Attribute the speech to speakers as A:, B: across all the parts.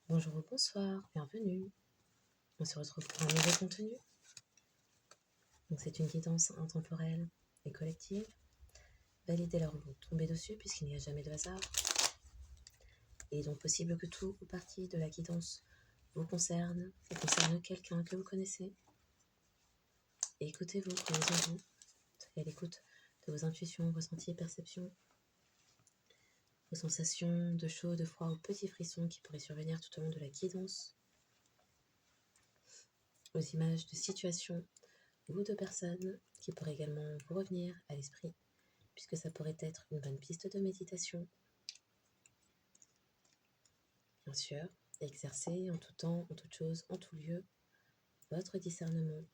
A: Bonjour ou bonsoir, bienvenue. On se retrouve pour un nouveau contenu. Donc c'est une guidance intemporelle et collective. Validez là où vous tombez dessus puisqu'il n'y a jamais de hasard. Il est donc possible que tout ou partie de la guidance vous concerne ou concerne quelqu'un que vous connaissez. Et écoutez-vous, prenez en vous. Soyez à l'écoute de vos intuitions, ressentis et perceptions. Vos sensations de chaud, de froid ou petits frissons qui pourraient survenir tout au long de la guidance. Aux images de situations ou de personnes qui pourraient également vous revenir à l'esprit, puisque ça pourrait être une bonne piste de méditation. Bien sûr, exercez en tout temps, en toute chose, en tout lieu, votre discernement.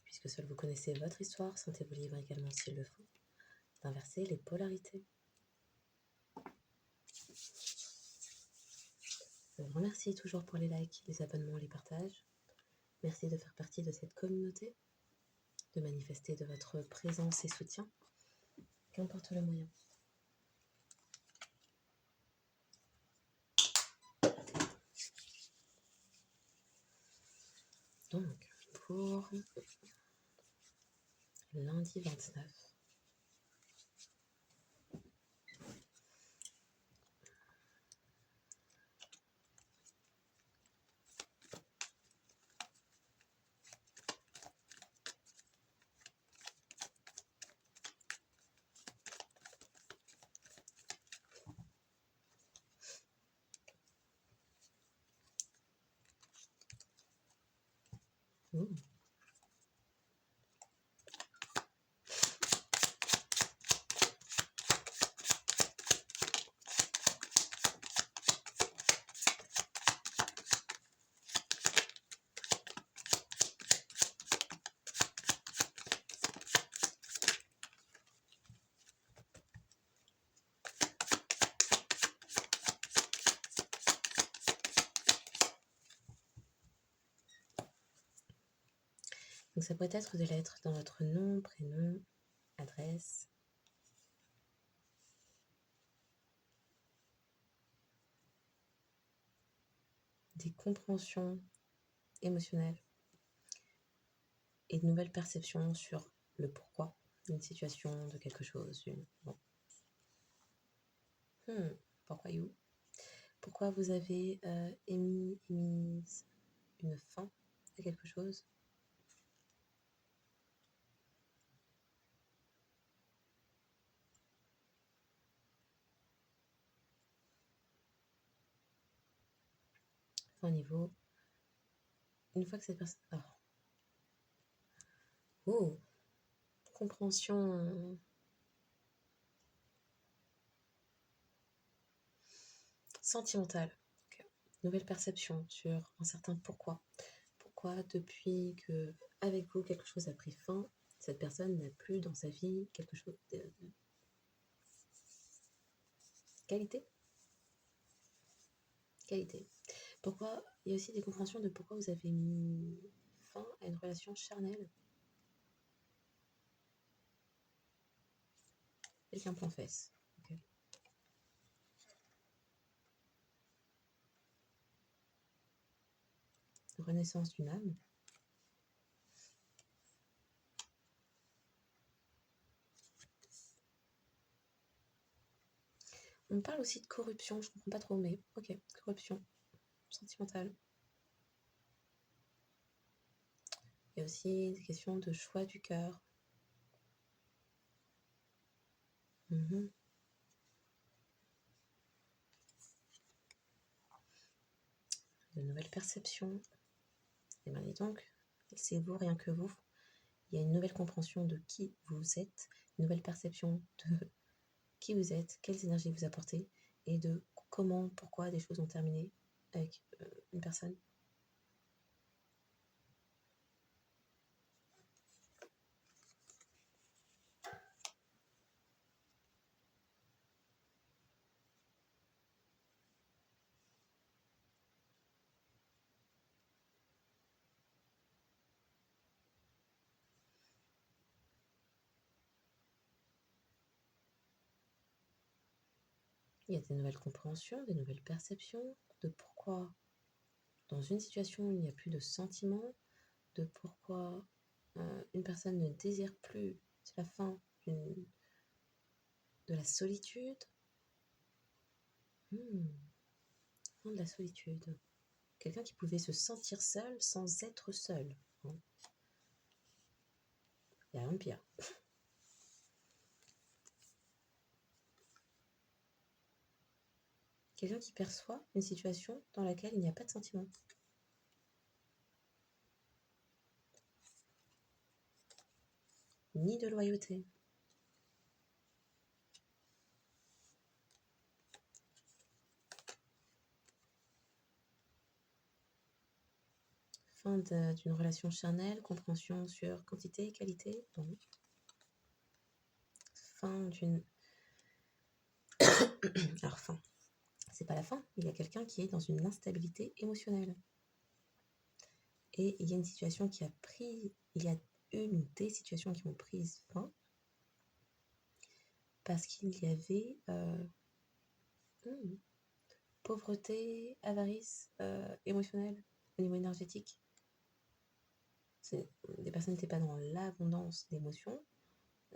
A: Puisque seul vous connaissez votre histoire, sentez-vous libre également, s'il le faut, d'inverser les polarités. Je vous remercie toujours pour les likes, les abonnements, les partages. Merci de faire partie de cette communauté, de manifester de votre présence et soutien, qu'importe le moyen. Donc, pour lundi 29, donc ça pourrait être des lettres dans votre nom, prénom, adresse. Des compréhensions émotionnelles et de nouvelles perceptions sur le pourquoi d'une situation, de quelque chose. Bon. Pourquoi you? Pourquoi vous avez émis une fin à quelque chose? Au niveau, une fois que cette personne... compréhension sentimentale. Okay. Nouvelle perception sur un certain pourquoi. Pourquoi depuis que avec vous quelque chose a pris fin, cette personne n'a plus dans sa vie quelque chose de qualité. Pourquoi il y a aussi des compréhensions de pourquoi vous avez mis fin à une relation charnelle avec un plan fesse. Okay. Renaissance d'une âme. On parle aussi de corruption, je comprends pas trop, mais ok, corruption sentimentale. Il y a aussi des questions de choix du cœur. De nouvelles perceptions. Et bien, dis donc, c'est vous, rien que vous. Il y a une nouvelle compréhension de qui vous êtes, une nouvelle perception de qui vous êtes, quelles énergies vous apportez, et de comment, pourquoi des choses ont terminé avec une personne. Il y a des nouvelles compréhensions, des nouvelles perceptions de pourquoi dans une situation il n'y a plus de sentiments, de pourquoi une personne ne désire plus, c'est la fin de la solitude. Fin de la solitude. Quelqu'un qui pouvait se sentir seul sans être seul. Il n'y a rien de pire. Quelqu'un qui perçoit une situation dans laquelle il n'y a pas de sentiment. Ni de loyauté. Fin d'une relation charnelle, compréhension sur quantité et qualité. Non. Fin d'une... Alors fin, c'est pas la fin. Il y a quelqu'un qui est dans une instabilité émotionnelle. Et il y a une situation qui a pris... Il y a une ou des situations qui ont pris fin parce qu'il y avait pauvreté, avarice émotionnelle au niveau énergétique. Des personnes n'étaient pas dans l'abondance d'émotions,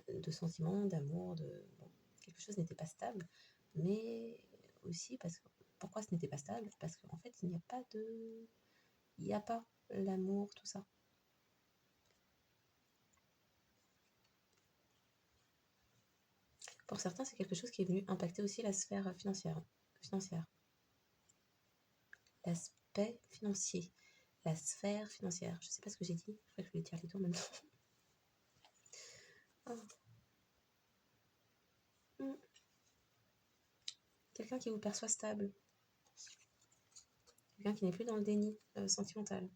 A: de sentiments, d'amour, bon, quelque chose n'était pas stable, mais aussi parce que pourquoi ce n'était pas stable? Parce qu'en fait il n'y a pas l'amour, tout ça. Pour certains, c'est quelque chose qui est venu impacter aussi la sphère financière. L'aspect financier. La sphère financière. Je sais pas ce que j'ai dit. Je crois que je voulais dire les deux en même temps. Quelqu'un qui vous perçoit stable. Quelqu'un qui n'est plus dans le déni sentimental.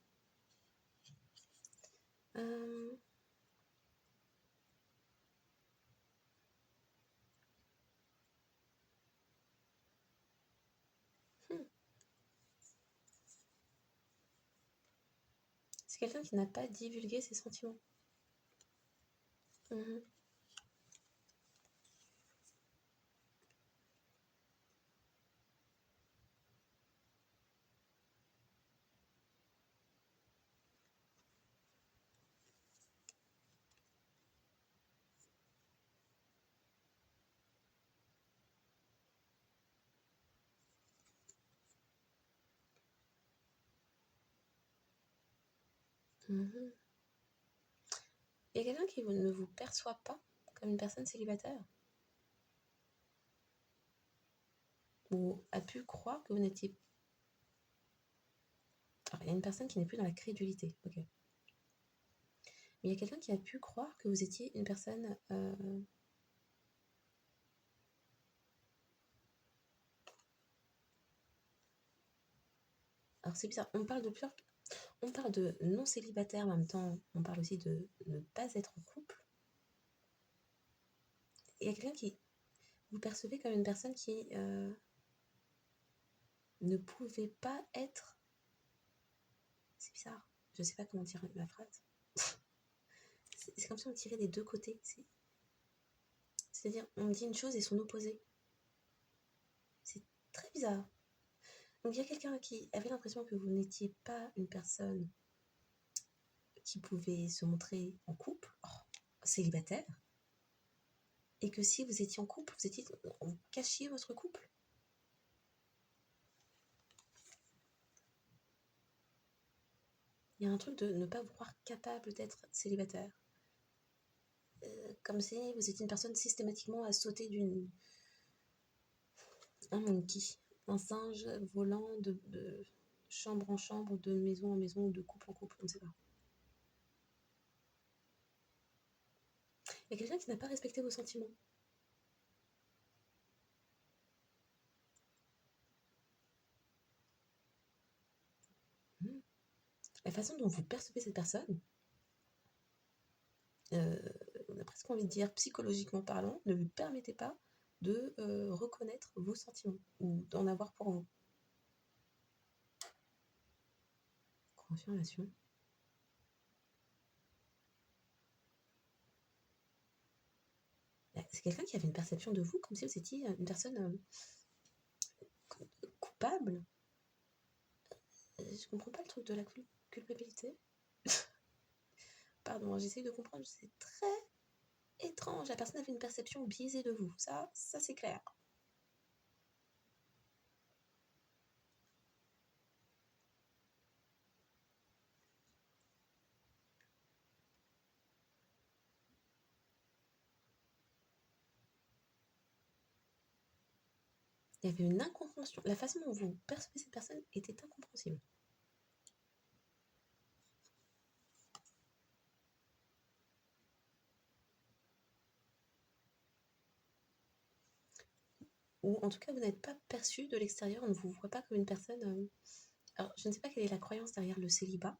A: C'est quelqu'un qui n'a pas divulgué ses sentiments. Il y a quelqu'un qui ne vous perçoit pas comme une personne célibataire ou a pu croire que vous n'étiez... Alors, il y a une personne qui n'est plus dans la crédulité, ok. Mais il y a quelqu'un qui a pu croire que vous étiez une personne... Alors c'est bizarre, on parle de non célibataire, mais en même temps, on parle aussi de ne pas être en couple. Il y a quelqu'un qui... Vous percevez comme une personne qui ne pouvait pas être... C'est bizarre, je sais pas comment dire ma phrase. C'est comme si on tirait des deux côtés. C'est-à-dire, on dit une chose et son opposé. C'est très bizarre. Donc il y a quelqu'un qui avait l'impression que vous n'étiez pas une personne qui pouvait se montrer en couple, célibataire, et que si vous étiez en couple, vous cachiez votre couple. Il y a un truc de ne pas vous croire capable d'être célibataire. Comme si vous étiez une personne systématiquement à sauter un monkey, un singe volant de chambre en chambre, de maison en maison, de couple en couple, on ne sait pas. Il y a quelqu'un qui n'a pas respecté vos sentiments. La façon dont vous percevez cette personne, on a presque envie de dire psychologiquement parlant, ne lui permettez pas de reconnaître vos sentiments ou d'en avoir pour vous. Confirmation. C'est quelqu'un qui avait une perception de vous comme si vous étiez une personne coupable. Je comprends pas le truc de la culpabilité. Pardon, j'essaye de comprendre, c'est très étrange. La personne avait une perception biaisée de vous. Ça c'est clair. Il y avait une incompréhension. La façon dont vous percevez cette personne était incompréhensible. Ou en tout cas, vous n'êtes pas perçu de l'extérieur, on ne vous voit pas comme une personne... Alors, je ne sais pas quelle est la croyance derrière le célibat,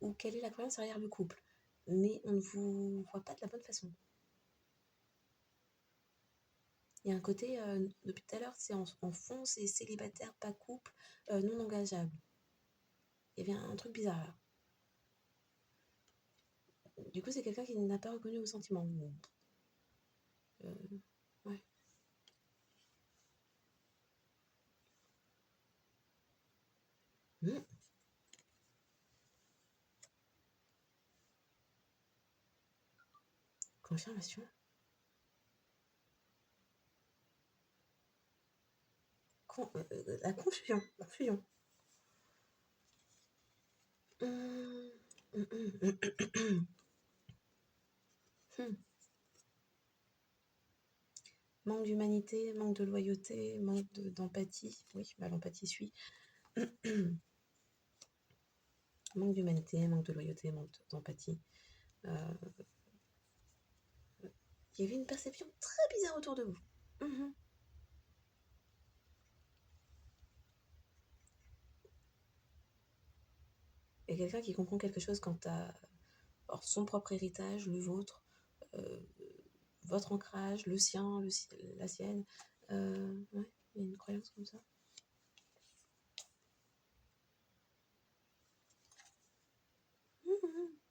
A: ou quelle est la croyance derrière le couple, mais on ne vous voit pas de la bonne façon. Il y a un côté, depuis tout à l'heure, c'est en fond, c'est célibataire, pas couple, non engageable. Il y avait un truc bizarre là. Du coup, c'est quelqu'un qui n'a pas reconnu vos sentiments. Ouais. Confirmation. La confusion. Confusion. Manque d'humanité, manque de loyauté, manque d'empathie. Oui, bah, l'empathie suit. Manque d'humanité, manque de loyauté, manque d'empathie. Il y avait une perception très bizarre autour de vous. Et quelqu'un qui comprend quelque chose quant à son propre héritage, le vôtre, votre ancrage, le sien, la sienne. Ouais, il y a une croyance comme ça.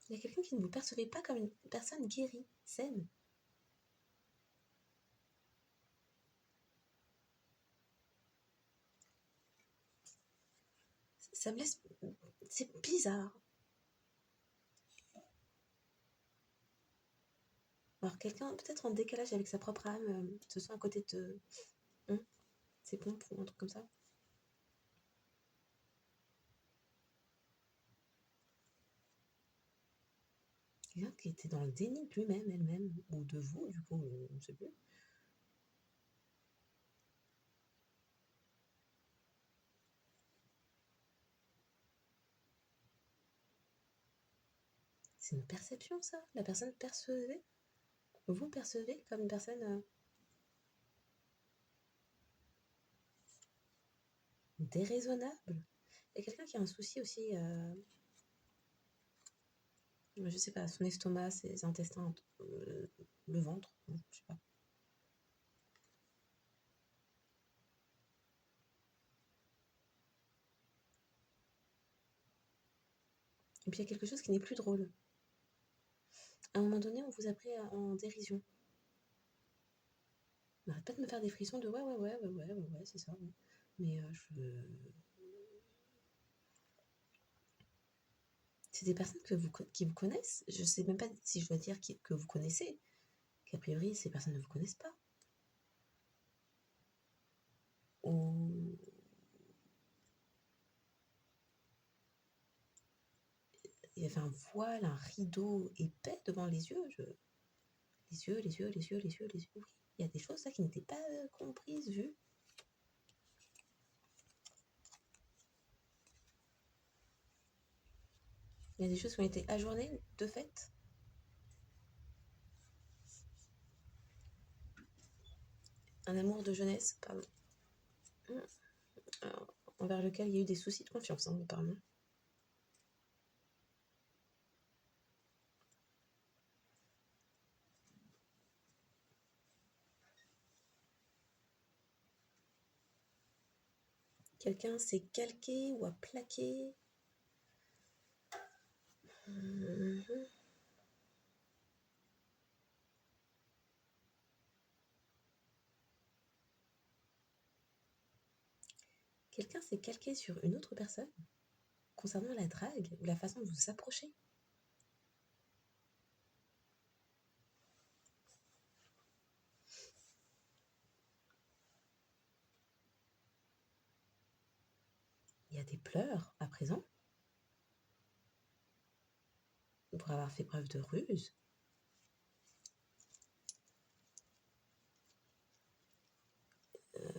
A: Il y a quelqu'un qui ne vous percevait pas comme une personne guérie, saine. Ça me laisse... C'est bizarre. Alors quelqu'un peut-être en décalage avec sa propre âme, ce soit un côté de... ses pompes ou un truc comme ça. Quelqu'un qui était dans le déni de lui-même, elle-même, ou de vous, du coup, on ne sait plus. C'est une perception, ça. La personne percevait. Vous percevez comme une personne déraisonnable. Il y a quelqu'un qui a un souci aussi, je sais pas, son estomac, ses intestins, le ventre, je sais pas. Et puis il y a quelque chose qui n'est plus drôle. À un moment donné, on vous a pris en dérision. On n'arrête pas de me faire des frissons de ouais, c'est ça. Ouais. Mais c'est des personnes qui vous connaissent. Je sais même pas si je dois dire que vous connaissez. Qu'a priori, ces personnes ne vous connaissent pas. Ou... Il y avait un voile, un rideau épais devant les yeux. Les yeux. Oui, il y a des choses là qui n'étaient pas comprises, vues. Il y a des choses qui ont été ajournées de fait. Un amour de jeunesse, pardon. Envers lequel il y a eu des soucis de confiance, apparemment. Quelqu'un s'est calqué ou a plaqué. Quelqu'un s'est calqué sur une autre personne concernant la drague ou la façon de vous approcher. Il y a des pleurs à présent pour avoir fait preuve de ruse.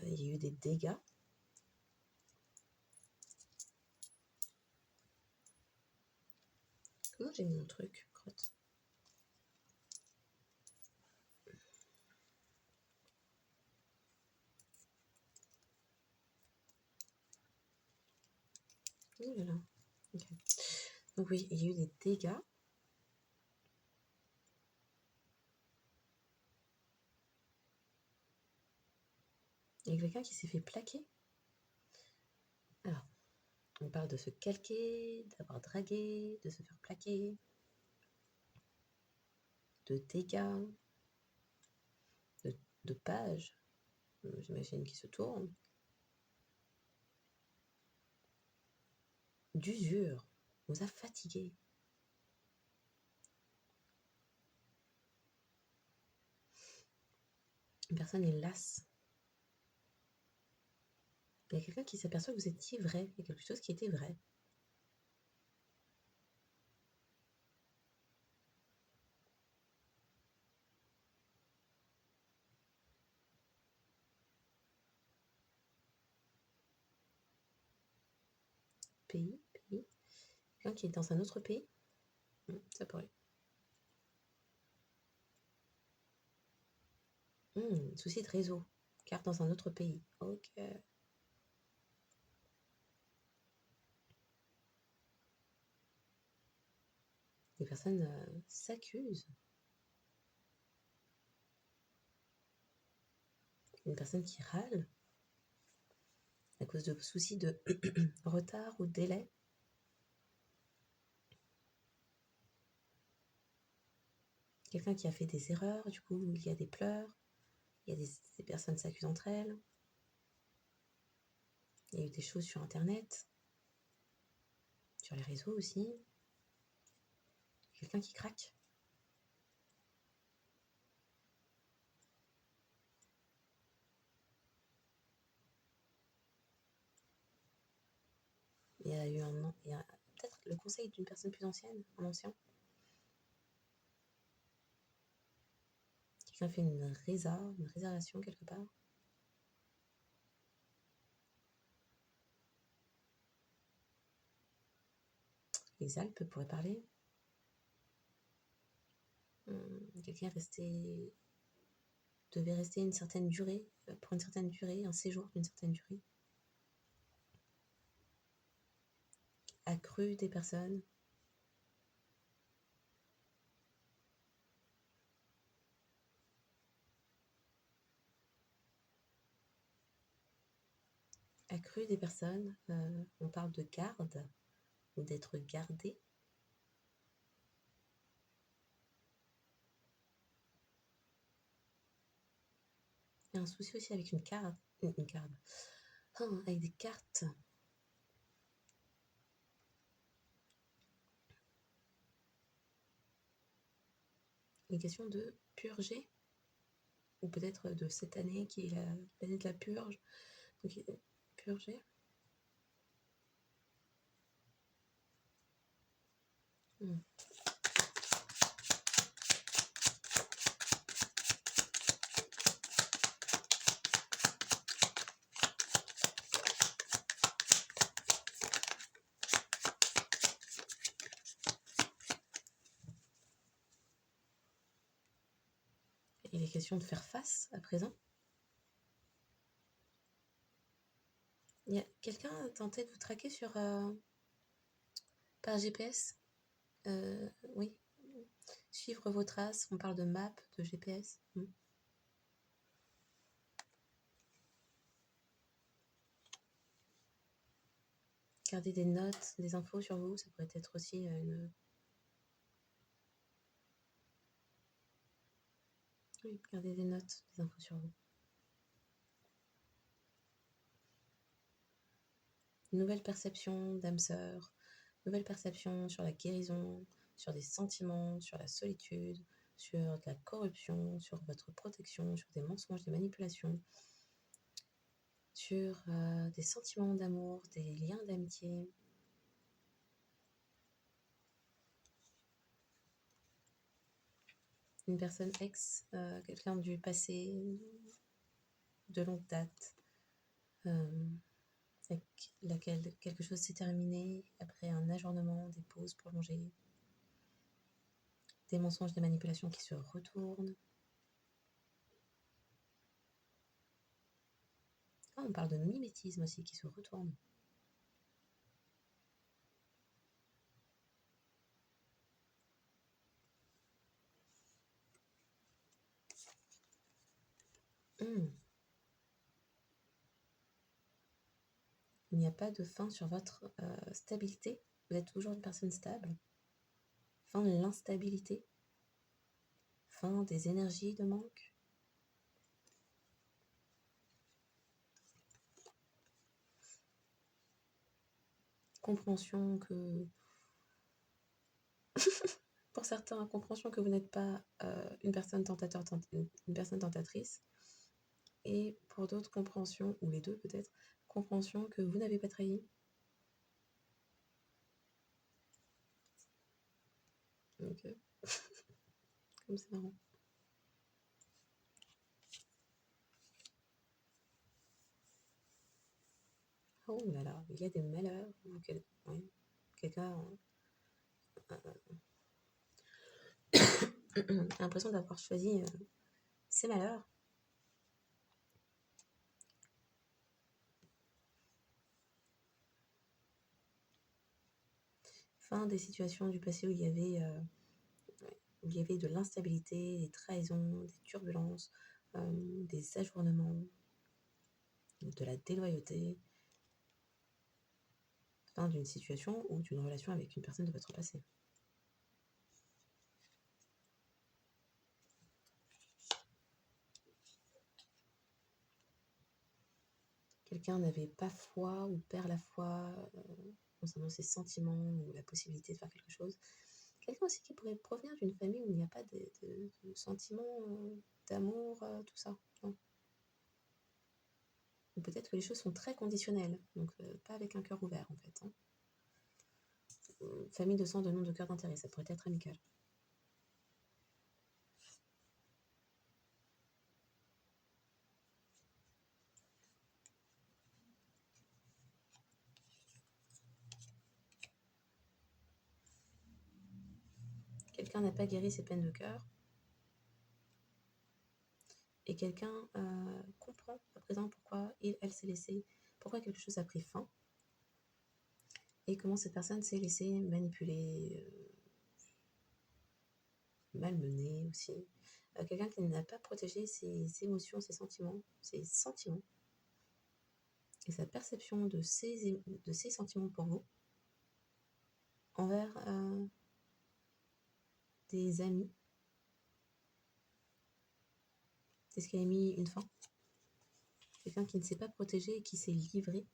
A: Il y a eu des dégâts. Comment j'ai mis mon truc, crotte? Oh là là. Okay. Donc oui, il y a eu des dégâts. Il y a quelqu'un qui s'est fait plaquer. Alors, on parle de se calquer, d'avoir dragué, de se faire plaquer, de dégâts, de pages, j'imagine, qui se tournent, d'usure, on vous a fatigué. Une personne est lasse. Il y a quelqu'un qui s'aperçoit que vous étiez vrai, il y a quelque chose qui était vrai. Pays. Quelqu'un qui est dans un autre pays. Ça pourrait. Souci de réseau. Carte dans un autre pays. Ok. Les personnes s'accusent. Une personne qui râle à cause de soucis de retard ou de délai. Quelqu'un qui a fait des erreurs, du coup il y a des pleurs, il y a des personnes s'accusent entre elles. Il y a eu des choses sur internet, sur les réseaux aussi. Quelqu'un qui craque. Il y a eu peut-être le conseil d'une personne plus ancienne, un ancien. Quelqu'un fait une réservation quelque part. Les Alpes pourraient parler. Quelqu'un devait rester une certaine durée, pour une certaine durée, un séjour d'une certaine durée. Accru des personnes. Accru des personnes, on parle de garde ou d'être gardé. Il y a un souci aussi avec une carte. Avec des cartes. Une question de purger. Ou peut-être de cette année qui est l'année de la purge. Donc, purger. Il est question de faire face à présent. Il y a quelqu'un a tenté de vous traquer par GPS. Oui. Suivre vos traces. On parle de map, de GPS. Garder des notes, des infos sur vous, ça pourrait être aussi une... Oui, garder des notes, des infos sur vous. Une nouvelle perception d'âme sœur, nouvelle perception sur la guérison, sur des sentiments, sur la solitude, sur de la corruption, sur votre protection, sur des mensonges, des manipulations, sur des sentiments d'amour, des liens d'amitié. Une personne ex, quelqu'un du passé, de longue date, avec laquelle quelque chose s'est terminé après un ajournement, des pauses prolongées, des mensonges, des manipulations qui se retournent. Ah, on parle de mimétisme aussi qui se retourne. Il n'y a pas de fin sur votre stabilité. Vous êtes toujours une personne stable. Fin de l'instabilité. Fin des énergies de manque. Compréhension que... Pour certains, compréhension que vous n'êtes pas une personne une personne tentatrice. Et pour d'autres, compréhension, ou les deux peut-être, compréhension que vous n'avez pas trahi. Ok. Comme c'est marrant. Oh là là, il y a des malheurs. Ouais. Quelqu'un a l'impression d'avoir choisi ses malheurs. Fin des situations du passé où il y avait de l'instabilité, des trahisons, des turbulences, des ajournements, de la déloyauté. Fin d'une situation ou d'une relation avec une personne de votre passé. Quelqu'un n'avait pas foi ou perd la foi concernant ses sentiments ou la possibilité de faire quelque chose. Quelqu'un aussi qui pourrait provenir d'une famille où il n'y a pas de sentiments, d'amour, tout ça. Non. Ou peut-être que les choses sont très conditionnelles, donc pas avec un cœur ouvert en fait. Hein. Famille de sang, de nom, de cœur, d'intérêt, ça pourrait être amical. Quelqu'un n'a pas guéri ses peines de cœur. Et quelqu'un comprend à présent pourquoi elle s'est laissée, pourquoi quelque chose a pris fin. Et comment cette personne s'est laissée manipuler, malmener aussi. Quelqu'un qui n'a pas protégé ses émotions, ses sentiments et sa perception de ses sentiments pour vous envers des amis. C'est ce qui a mis une fin. Quelqu'un qui ne s'est pas protégé et qui s'est livré.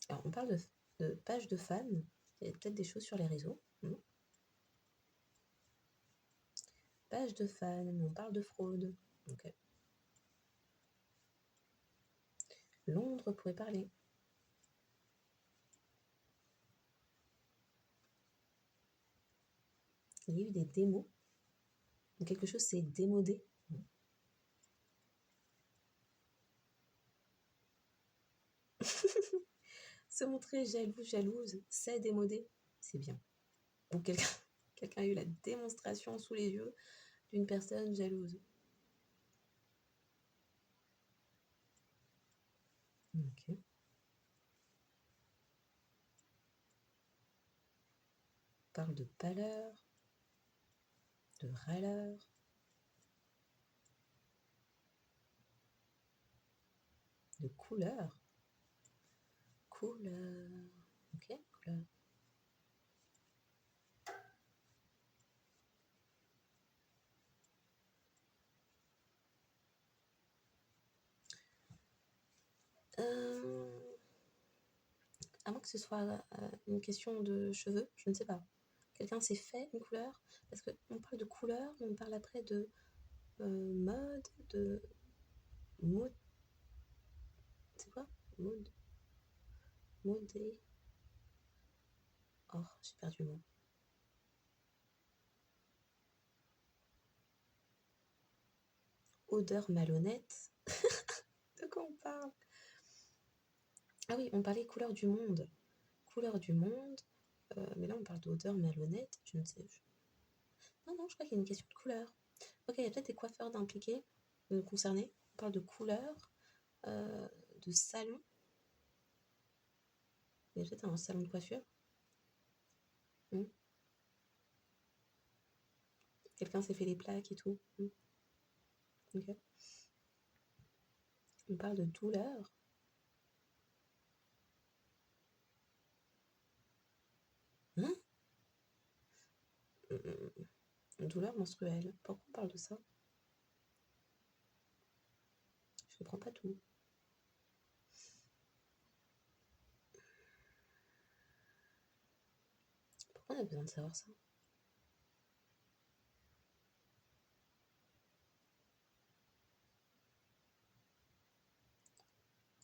A: Alors, on parle de pages de fans. Il y a peut-être des choses sur les réseaux. Page de fans, on parle de fraude. Ok. Londres pourrait parler. Il y a eu des démos. Quelque chose s'est démodé. Se montrer jaloux, jalouse, c'est démodé. C'est bien. Ou quelqu'un a eu la démonstration sous les yeux d'une personne jalouse. Ok. On parle de pâleur, de râleur, de couleur. Couleur. Ok, couleur. À moins que ce soit une question de cheveux, je ne sais pas. Quelqu'un s'est fait une couleur? Parce qu'on parle de couleur, mais on parle après de mode, de mood. C'est quoi? Mood. Modé. Oh, j'ai perdu le mot. Odeur malhonnête. De quoi on parle? Ah oui, on parlait couleur du monde. Couleur du monde. Mais là, on parle d'odeur malhonnête. Je ne sais. Non, non, je crois qu'il y a une question de couleur. Ok, il y a peut-être des coiffeurs d'impliqués, concernés. On parle de couleur, de salon. Il y a peut-être un salon de coiffure. Quelqu'un s'est fait les plaques et tout. Ok. On parle de douleur. Hein? Douleur menstruelle. Pourquoi on parle de ça? Je comprends pas tout. Pourquoi on a besoin de savoir ça?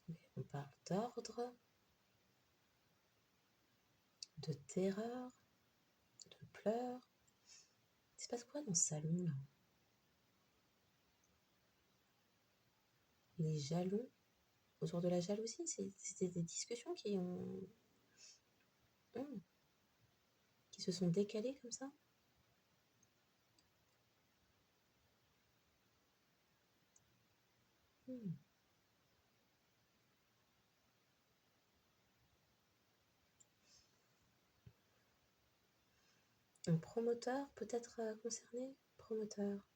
A: Okay. On parle d'ordre, de terreur, de pleurs. Il se passe quoi dans ce salon là? Les jalons autour de la jalousie, c'était des discussions qui se sont décalées comme ça. Un promoteur peut être concerné? Promoteur.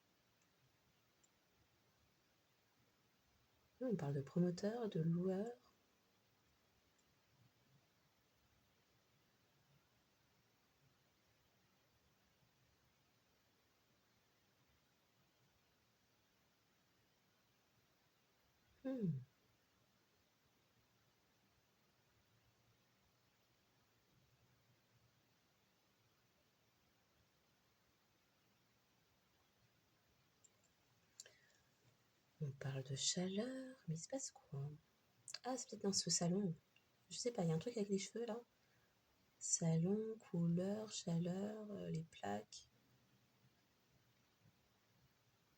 A: On parle de promoteur, de loueur. On parle de chaleur, mais il se passe quoi? Ah, c'est peut-être dans ce salon. Je sais pas, il y a un truc avec les cheveux là. Salon, couleur, chaleur, les plaques.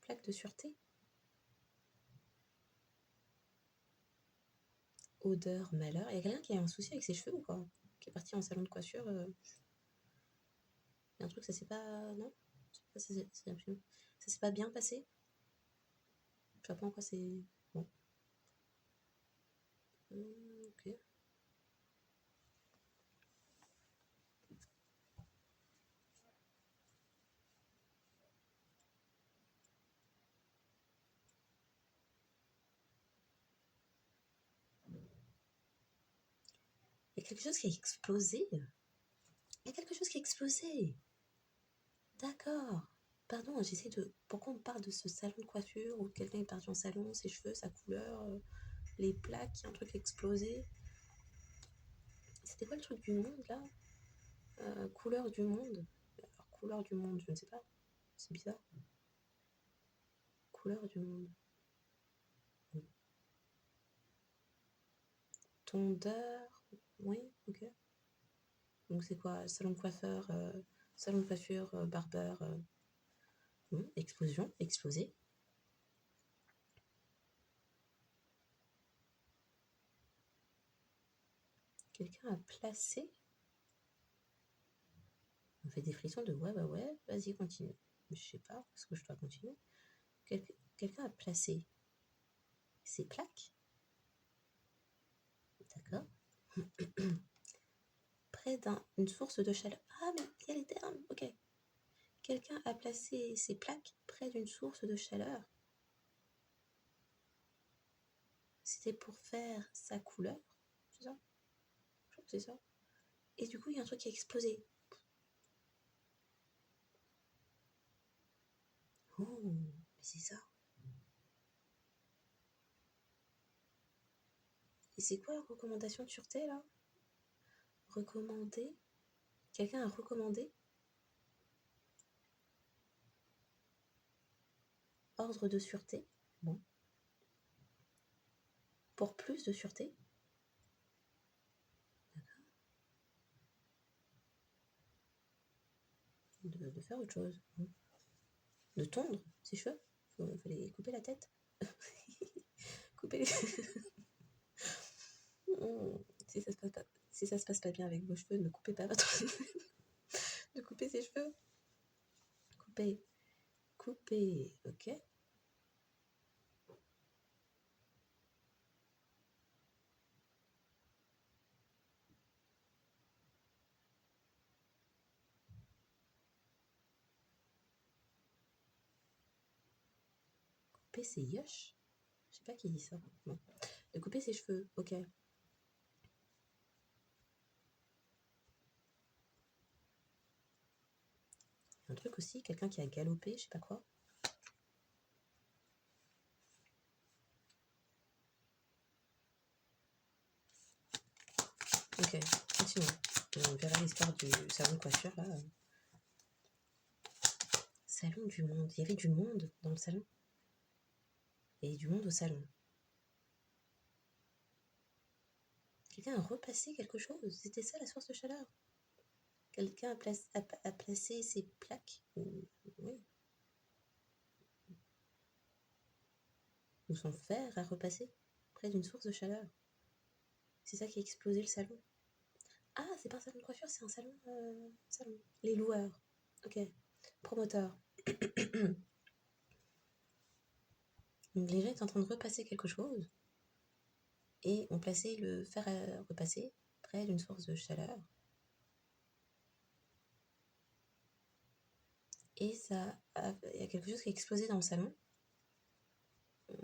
A: Plaques de sûreté. Odeur, malheur. Il y a quelqu'un qui a un souci avec ses cheveux ou quoi? Qui est parti en salon de coiffure. Il y a un truc, ça s'est pas. Non? Ça s'est pas bien passé? Je sais pas en quoi c'est. Bon. Ok. Il y a quelque chose qui a explosé. Il y a quelque chose qui a explosé. D'accord. Pardon, j'essaie de. Pourquoi on parle de ce salon de coiffure où quelqu'un est parti en salon, ses cheveux, sa couleur, les plaques, il y a un truc explosé. C'était quoi le truc du monde là? Couleur du monde. Alors, couleur du monde, je ne sais pas. C'est bizarre. Couleur du monde. Tondeur. Oui, ok. Donc c'est quoi? Salon de coiffeur, salon de coiffure, barbeur. Explosion, explosé. Quelqu'un a placé. On fait des frissons de ouais, vas-y, continue. Je sais pas, est-ce que je dois continuer? Quelqu'un a placé ses plaques. D'accord. Près d'une source de chaleur. Ah, mais il y a les termes, ok. Quelqu'un a placé ses plaques près d'une source de chaleur. C'était pour faire sa couleur, c'est ça? Je crois que c'est ça. Et du coup, il y a un truc qui a explosé. Oh, mais c'est ça. Et c'est quoi la recommandation de sûreté, là? Recommander? Quelqu'un a recommandé? Ordre de sûreté? Bon. Pour plus de sûreté? De faire autre chose. De tondre ses cheveux. Il fallait couper la tête. Couper les... Si ça se passe pas bien avec vos cheveux, ne coupez pas votre... de couper ses cheveux. Couper, ok. Couper ses yoches. Je sais pas qui dit ça. Bon. De couper ses cheveux, ok. Un truc aussi, quelqu'un qui a galopé, je sais pas quoi. Ok, continuons. On verra l'histoire du salon de coiffure, là. Salon du monde. Il y avait du monde dans le salon. Et du monde au salon. Quelqu'un a repassé quelque chose. C'était ça la source de chaleur. Quelqu'un a placé ses plaques. Oui. Ou son fer a repassé près d'une source de chaleur. C'est ça qui a explosé le salon. Ah, c'est pas un salon de coiffure, c'est un salon... salon. Les loueurs. Ok. Promoteur. Donc les gens étaient en train de repasser quelque chose et ont placé le fer à repasser près d'une source de chaleur. Et il y a quelque chose qui a explosé dans le salon. Il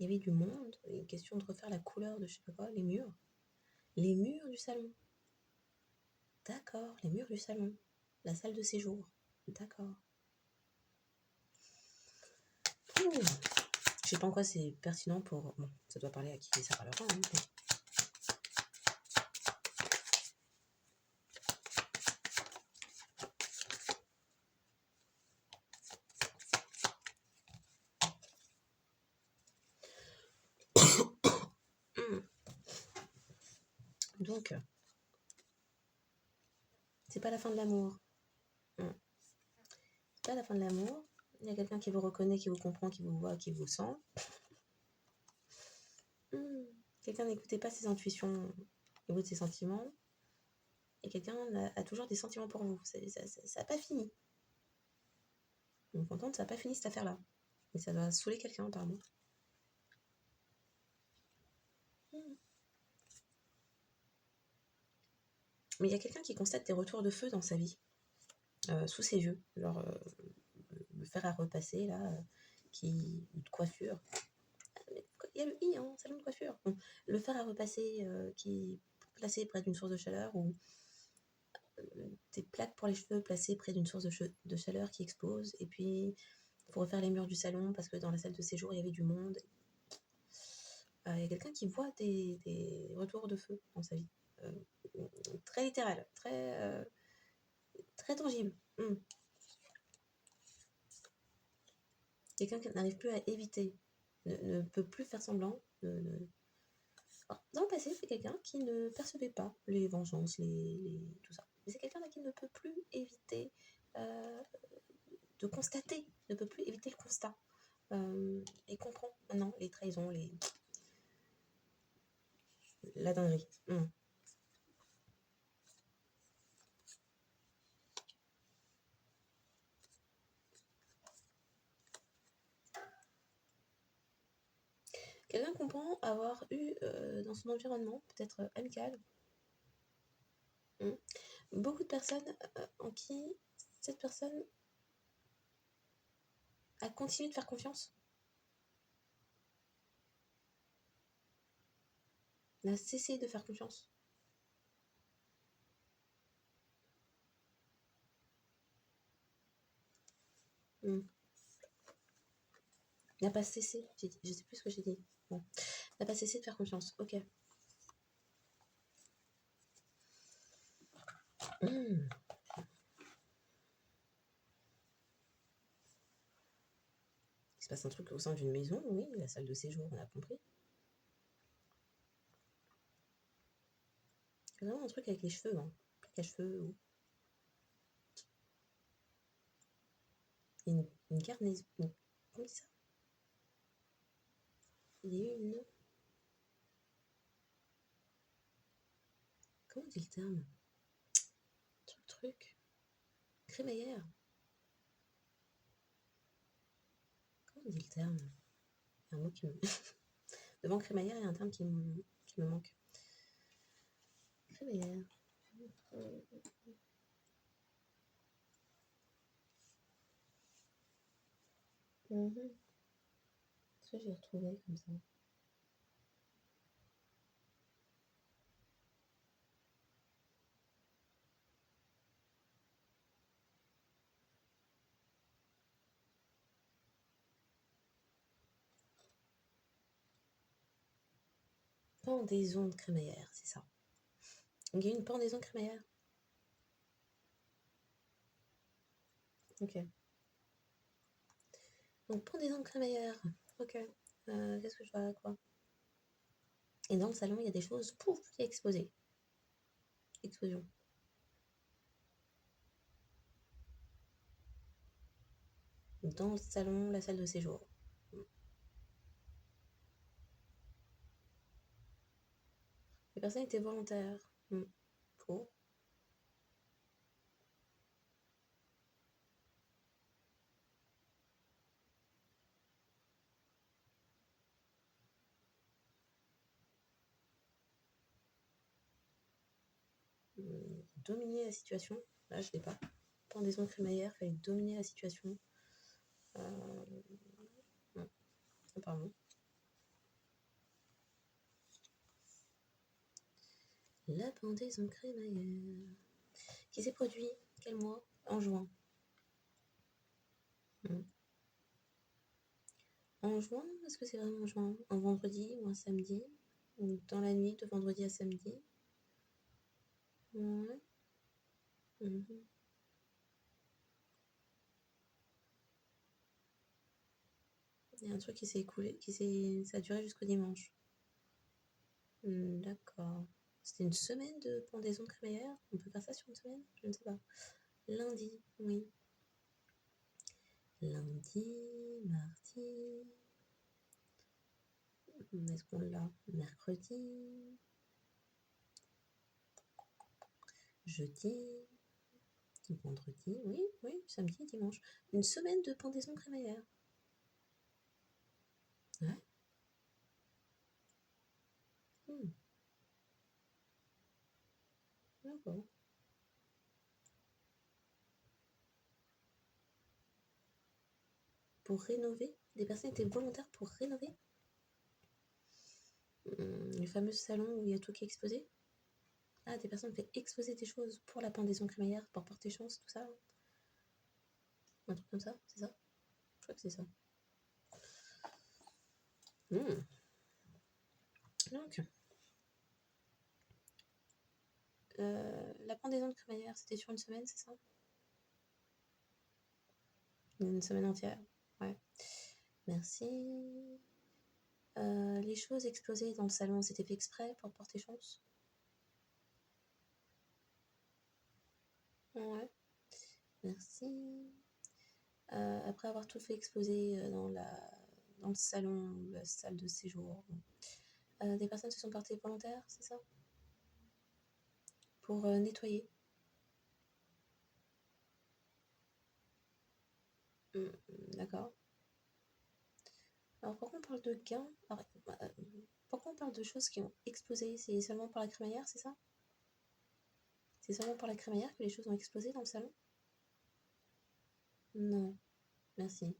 A: y avait du monde, une question de refaire la couleur de je sais pas quoi, les murs. Les murs du salon. D'accord, les murs du salon. La salle de séjour. D'accord. Je sais pas en quoi c'est pertinent pour... Bon, ça doit parler à qui ça parlera. Hein, mais... Donc, c'est pas la fin de l'amour. C'est pas la fin de l'amour. Il y a quelqu'un qui vous reconnaît, qui vous comprend, qui vous voit, qui vous sent. Quelqu'un n'écoutait pas ses intuitions au de ses sentiments. Et quelqu'un a toujours des sentiments pour vous. Ça n'a pas fini. Donc, contente, ça n'a pas fini cette affaire-là. Et ça doit saouler quelqu'un, apparemment. Mais il y a quelqu'un qui constate des retours de feu dans sa vie, sous ses yeux. Genre, le fer à repasser, là, de coiffure. Il y a le i, hein, salon de coiffure. Bon, le fer à repasser qui est placé près d'une source de chaleur ou des plaques pour les cheveux placées près d'une source de chaleur qui explose. Et puis, il faut refaire les murs du salon parce que dans la salle de séjour, il y avait du monde. Il y a quelqu'un qui voit des retours de feu dans sa vie. Très littéral, très tangible. Quelqu'un qui n'arrive plus à éviter, ne peut plus faire semblant. Alors, dans le passé, c'est quelqu'un qui ne percevait pas les vengeances, tout ça. Mais c'est quelqu'un là qui ne peut plus éviter de constater, ne peut plus éviter le constat. Et comprend maintenant les trahisons, la dinguerie. Quelqu'un comprend avoir eu dans son environnement, peut-être amical, beaucoup de personnes en qui cette personne a continué de faire confiance. On a cessé de faire confiance. Il n'a pas cessé. Je sais plus ce que j'ai dit. Bon. Il n'a pas cessé de faire confiance. Ok. Il se passe un truc au sein d'une maison, oui, la salle de séjour, on a compris. C'est vraiment un truc avec les cheveux, hein. Plaque à cheveux ou... Une carnaison. Comment on dit ça? Il y a eu une... Comment on dit le terme? Truc. Crémaillère. Comment on dit le terme? Il y a un mot qui me... Devant crémaillère, il y a un terme qui me manque. Crémaillère. Est-ce que je vais retrouver comme ça? Pendaison de crémaillère, c'est ça. Il y a une pendaison de crémaillère. Ok. Donc pendaison de crémaillère. Ok. Qu'est-ce que je vois quoi? Et dans le salon, il y a des choses, pouf, qui est explosé. Explosion. Dans le salon, la salle de séjour. Les personnes étaient volontaires. Faux. Dominer la situation. Là, je l'ai pas. Pendaison de crémaillère, fallait dominer la situation. Non. Pardon. La pendaison crémaillère. Qui s'est produit quel mois? En juin. En juin, est-ce que c'est vraiment en juin? Un vendredi ou un samedi? Ou dans la nuit de vendredi à samedi? Ouais. Il y a un truc qui s'est écoulé, ça a duré jusqu'au dimanche. D'accord. C'était une semaine de pendaison de crémaillère? On peut faire ça sur une semaine? Je ne sais pas. Lundi, oui. Lundi, mardi. Est-ce qu'on l'a? Mercredi. Jeudi. Vendredi, oui, samedi, dimanche. Une semaine de pendaison de crémaillère. Ouais. D'accord. Pour rénover? Des personnes étaient volontaires pour rénover? Le fameux salon où il y a tout qui est exposé? Ah, des personnes fait exposer des choses pour la pendaison crémaillère, pour porter chance, tout ça? Un truc comme ça, c'est ça? Je crois que c'est ça. Donc, la pendaison de crémaillère, c'était sur une semaine, c'est ça? Une semaine entière? Ouais. Merci. Les choses explosées dans le salon, c'était fait exprès pour porter chance? Ouais. Merci. Après avoir tout fait exploser dans le salon, la salle de séjour, des personnes se sont portées volontaires, c'est ça? Pour nettoyer. D'accord. Alors pourquoi on parle de gains? Pourquoi on parle de choses qui ont explosé? C'est seulement pour la crémaillère, c'est ça? C'est seulement pour la crémaillère que les choses ont explosé dans le salon? Non, merci.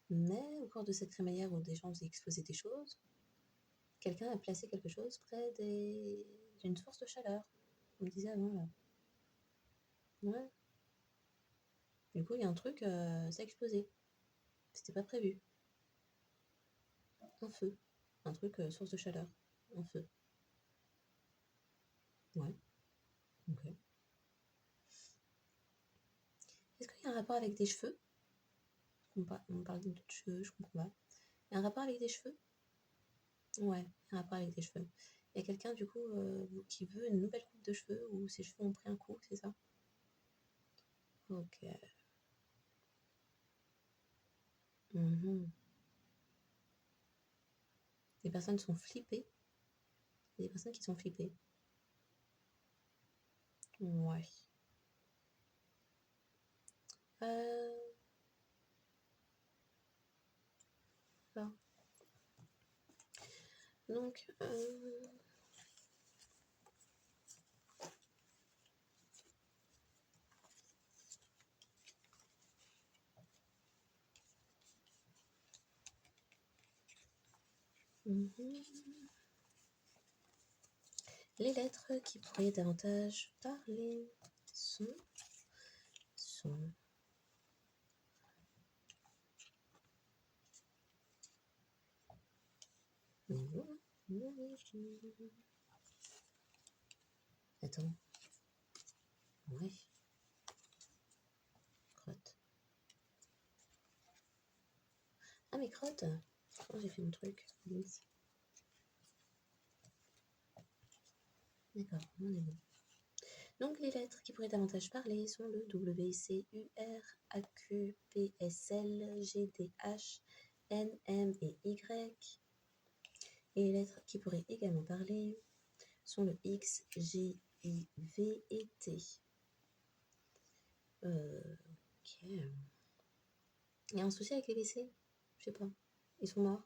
A: Mais au cours de cette crémaillère où des gens faisaient exploser des choses, quelqu'un a placé quelque chose près d'une source de chaleur. On me disait avant, là. Ouais. Du coup, il y a un truc, ça a explosé. C'était pas prévu. Un feu. Un truc, source de chaleur. Un feu. Ouais. Ok. Est-ce qu'il y a un rapport avec des cheveux? On parle de cheveux, je comprends pas. Il y a un rapport avec des cheveux? Ouais, il y a un rapport avec des cheveux. Il y a quelqu'un, du coup, qui veut une nouvelle coupe de cheveux ou ses cheveux ont pris un coup, c'est ça? Ok. Mhm. Les personnes sont flippées. Il y a des personnes qui sont flippées. Ouais. Euh... alors. Donc, les lettres qui pourraient davantage parler sont Attends. Ouais. Crotte. Ah, mais crotte. Oh, j'ai fait mon truc. D'accord, on est bon. Donc, les lettres qui pourraient davantage parler sont le W, C, U, R, A, Q, P, S, L, G, D, H, N, M et Y. Et les lettres qui pourraient également parler sont le X, G, I, V et T. Ok. Il y a un souci avec les WC? Je sais pas. Ils sont morts?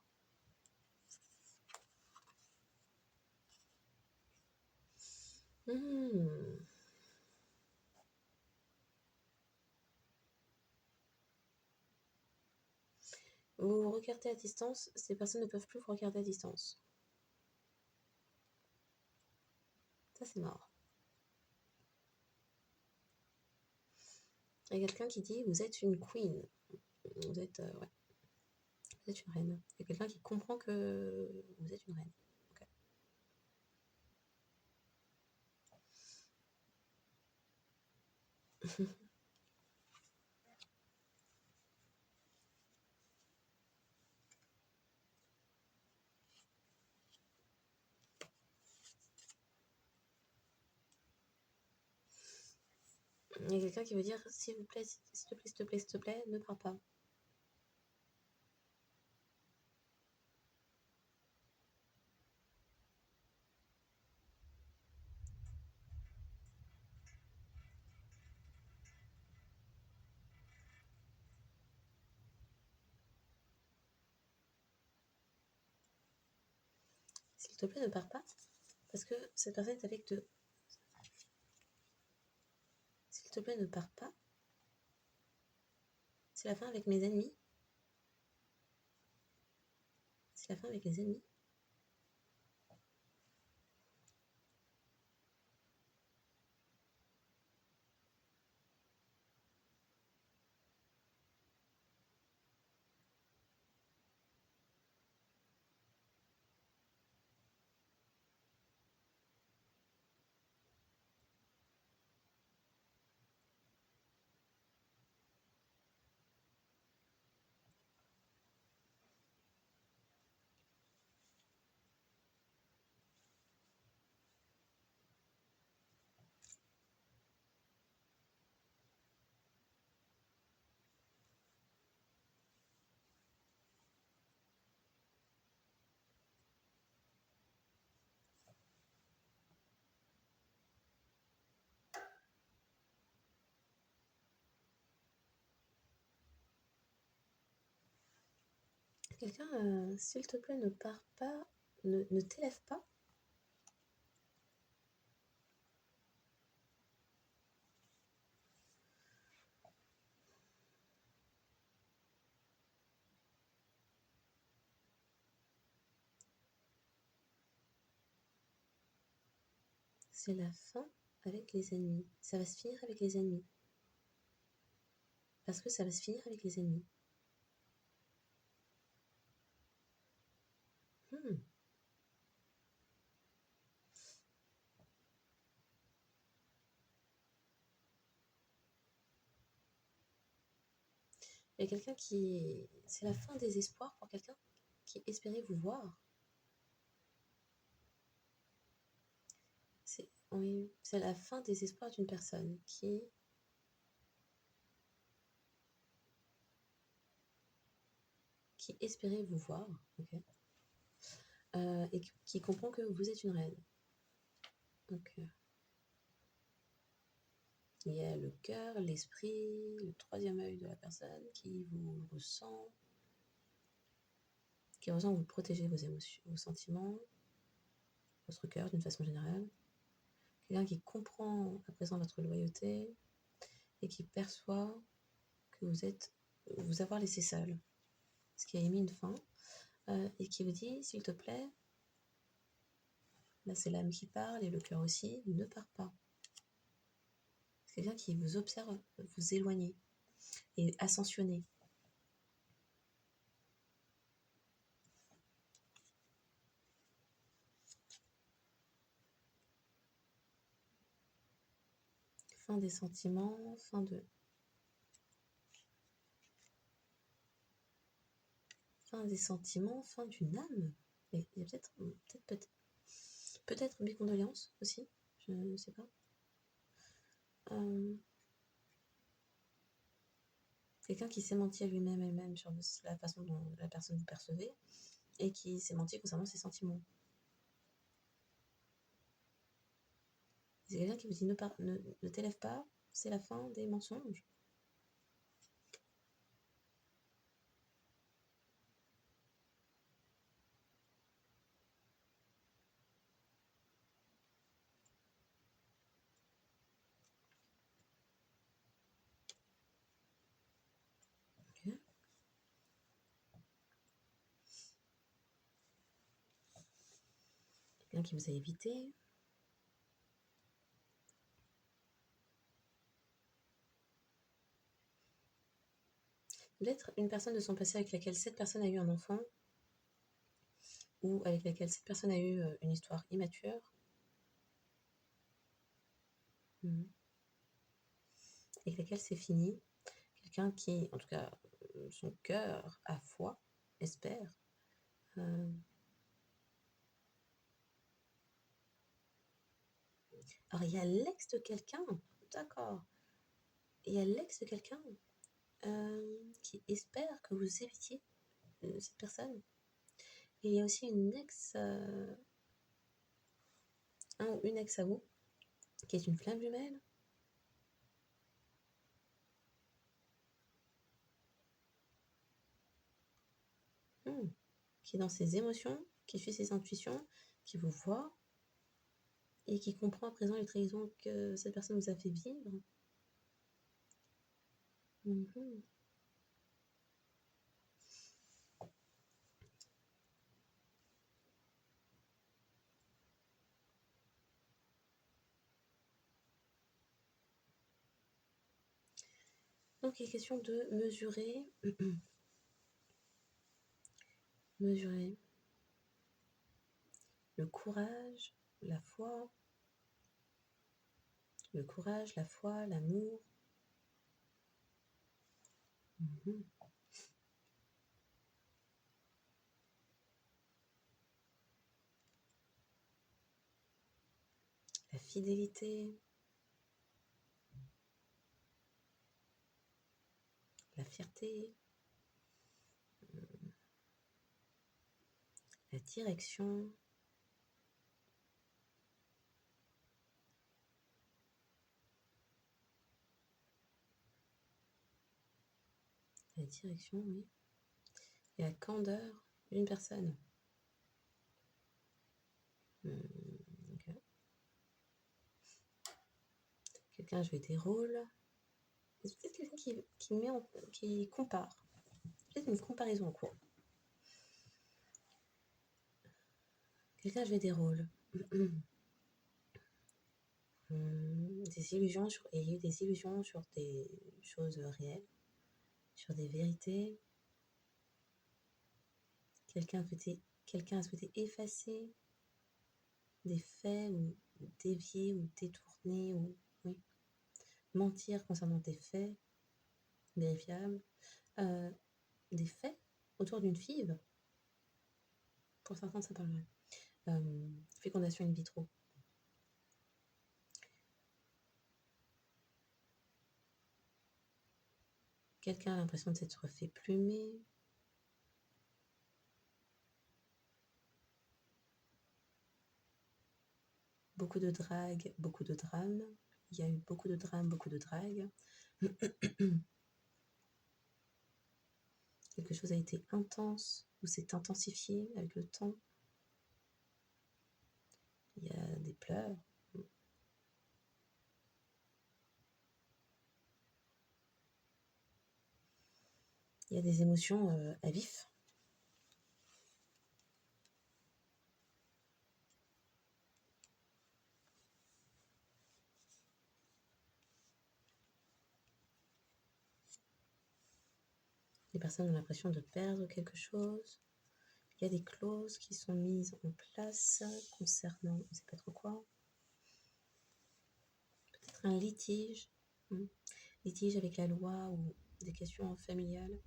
A: Vous vous regardez à distance, ces personnes ne peuvent plus vous regarder à distance. Ça, c'est mort. Il y a quelqu'un qui dit vous êtes une queen. Vous êtes, ouais. Vous êtes une reine. Il y a quelqu'un qui comprend que vous êtes une reine. Ok. Il y a quelqu'un qui veut dire s'il vous plaît, s'il te plaît, s'il te plaît, s'il te plaît, ne pars pas. S'il te plaît, ne pars pas. Parce que cette personne est avec deux. S'il te plaît, ne pars pas. C'est la fin avec mes ennemis. C'est la fin avec les ennemis. Quelqu'un, s'il te plaît, ne pars pas. Ne t'élève pas. C'est la fin avec les ennemis. Ça va se finir avec les ennemis. Parce que ça va se finir avec les ennemis. Hmm. Il y a quelqu'un qui... C'est la fin des espoirs pour quelqu'un qui espérait vous voir. Oui, c'est la fin des espoirs d'une personne qui espérait vous voir, ok, et qui comprend que vous êtes une reine. Donc, il y a le cœur, l'esprit, le troisième œil de la personne qui vous ressent, qui ressent que vous protégez vos émotions, vos sentiments, votre cœur d'une façon générale. Quelqu'un qui comprend à présent votre loyauté et qui perçoit que vous avoir laissé seul, ce qui a émis une fin, et qui vous dit, s'il te plaît, là c'est l'âme qui parle et le cœur aussi, ne pars pas. C'est quelqu'un qui vous observe vous éloigner et ascensionner. Fin des sentiments, fin des sentiments, fin d'une âme. Et il y a peut-être mes condoléances aussi, je ne sais pas. Quelqu'un qui s'est menti à lui-même, elle-même sur la façon dont la personne vous percevez et qui s'est menti concernant ses sentiments. C'est quelqu'un qui vous dit ne t'élève pas, c'est la fin des mensonges. Okay. Quelqu'un qui vous a évité. Peut-être une personne de son passé avec laquelle cette personne a eu un enfant ou avec laquelle cette personne a eu une histoire immature. Et avec laquelle c'est fini. Quelqu'un qui, en tout cas, son cœur a foi, espère. Alors, il y a l'ex de quelqu'un, d'accord. Il y a l'ex de quelqu'un qui espère que vous évitiez cette personne. Et il y a aussi une ex, un ou une ex à vous, qui est une flamme jumelle. Qui est dans ses émotions, qui suit ses intuitions, qui vous voit et qui comprend à présent les trahisons que cette personne vous a fait vivre. Donc il est question de mesurer le courage, la foi, l'amour. La fidélité, la fierté, la direction, oui, et la candeur d'une personne. Okay. Quelqu'un jouait des rôles. C'est peut-être quelqu'un qui compare. Peut-être une comparaison en cours. Quelqu'un jouait des rôles. des illusions et il y a eu des illusions sur des choses réelles, sur des vérités. Quelqu'un a souhaité effacer des faits ou dévier ou détourner ou oui, mentir concernant des faits vérifiables, des faits autour d'une FIV. Pour certains, ça parlerait. Fécondation in vitro. Quelqu'un a l'impression de s'être fait plumer. Beaucoup de drague, beaucoup de drames. Il y a eu beaucoup de drames, beaucoup de drague. Quelque chose a été intense ou s'est intensifié avec le temps. Il y a des pleurs. Il y a des émotions à vif. Les personnes ont l'impression de perdre quelque chose. Il y a des clauses qui sont mises en place concernant, on ne sait pas trop quoi. Peut-être un litige. Litige avec la loi ou des questions familiales.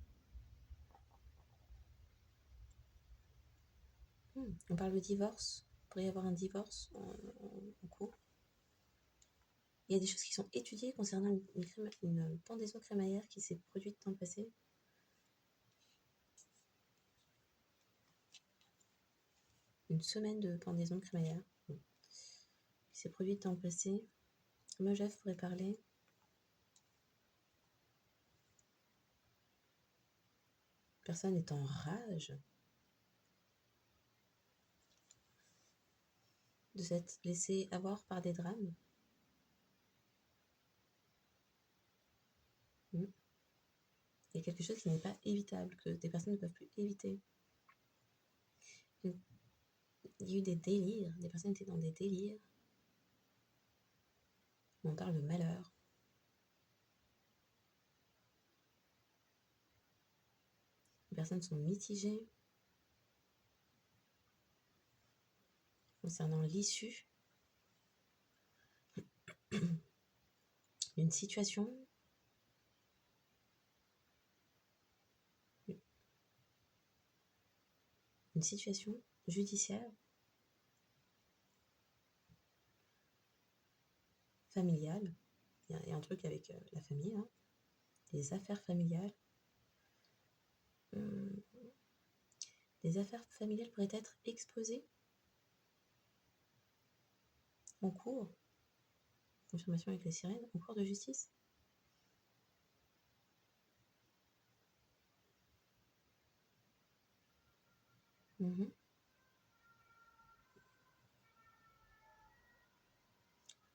A: On parle de divorce. Il pourrait y avoir un divorce en cours. Il y a des choses qui sont étudiées concernant une pendaison crémaillère qui s'est produite dans le passé. Une semaine de pendaison crémaillère qui s'est produite dans le passé. Mojave pourrait parler. Personne est en rage de s'être laissé avoir par des drames. Il y a quelque chose qui n'est pas évitable, que des personnes ne peuvent plus éviter. Il y a eu des délires, des personnes étaient dans des délires. On parle de malheur. Les personnes sont mitigées concernant l'issue d'une situation. Une situation judiciaire, familiale. Il y a un truc avec la famille, hein. Les affaires familiales. Les affaires familiales pourraient être exposées en cours. Confirmation avec les sirènes, en cours de justice.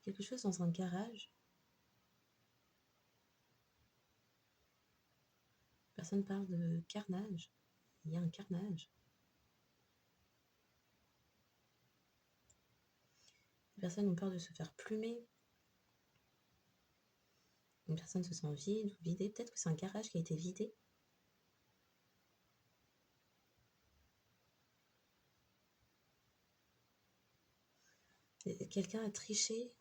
A: Quelque chose dans un garage. Personne parle de carnage. Il y a un carnage. Les personnes ont peur de se faire plumer. Une personne se sent vide ou vidée. Peut-être que c'est un garage qui a été vidé. Quelqu'un a triché.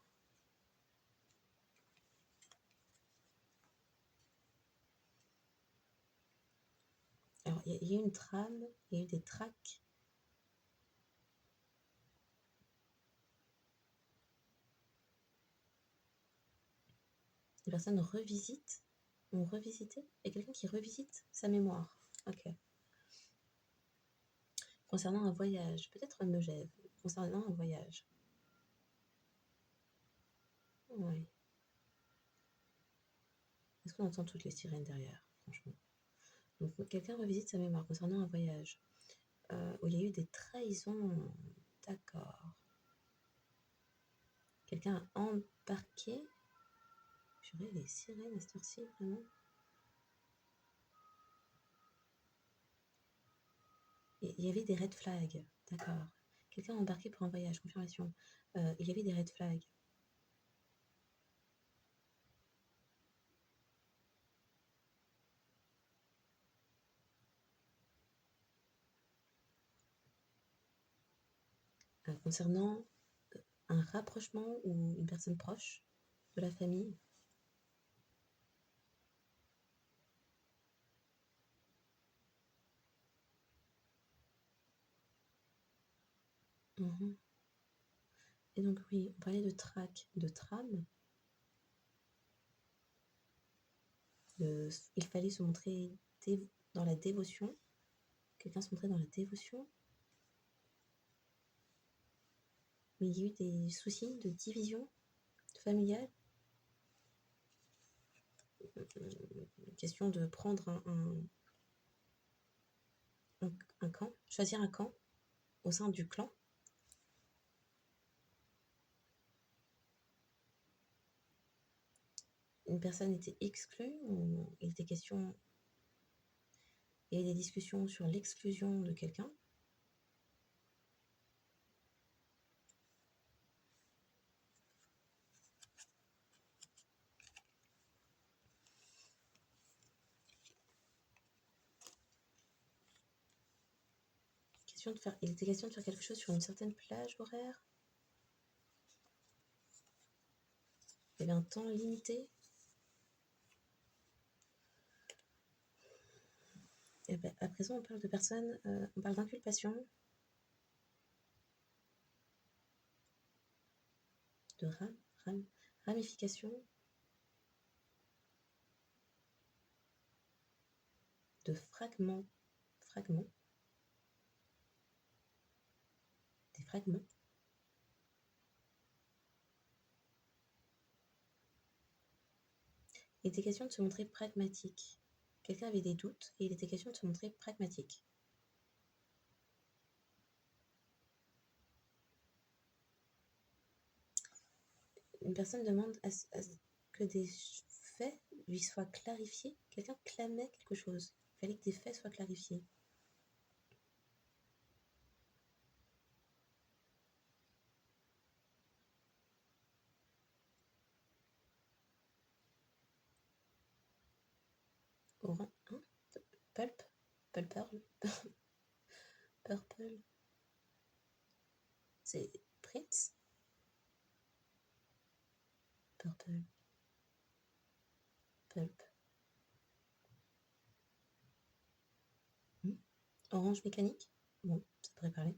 A: Alors, il y a eu une trame, il y a eu des tracks. Les personnes ont revisité. Il y a quelqu'un qui revisite sa mémoire. Ok. Concernant un voyage, peut-être Megève. Concernant un voyage. Oui. Est-ce qu'on entend toutes les sirènes derrière, franchement? Donc, quelqu'un revisite sa mémoire concernant un voyage où il y a eu des trahisons. D'accord. Quelqu'un a embarqué. Purée, les sirènes à cette heure-ci, vraiment. Il y avait des red flags. D'accord. Quelqu'un a embarqué pour un voyage, confirmation. Il y avait des red flags. concernant un rapprochement ou une personne proche de la famille. Mhm. Et donc oui, on parlait de trac, de trame. Il fallait se montrer dans la dévotion. Quelqu'un se montrait dans la dévotion. Mais il y a eu des soucis de division familiale. Question de prendre un camp, choisir un camp au sein du clan. Une personne était exclue, il était question, il y a des discussions sur l'exclusion de quelqu'un. Il était question de faire quelque chose sur une certaine plage horaire. Il y avait un temps limité. Et ben, à présent, on parle de personnes, on parle d'inculpation, de ramification, de fragments, des fragments. Il était question de se montrer pragmatique. Quelqu'un avait des doutes et il était question de se montrer pragmatique. Une personne demande à que des faits lui soient clarifiés. Quelqu'un clamait quelque chose. Il fallait que des faits soient clarifiés. Orange, hein? Purple. Purple. C'est Prince. Purple. Pulp. Orange mécanique. Bon, ça pourrait parler.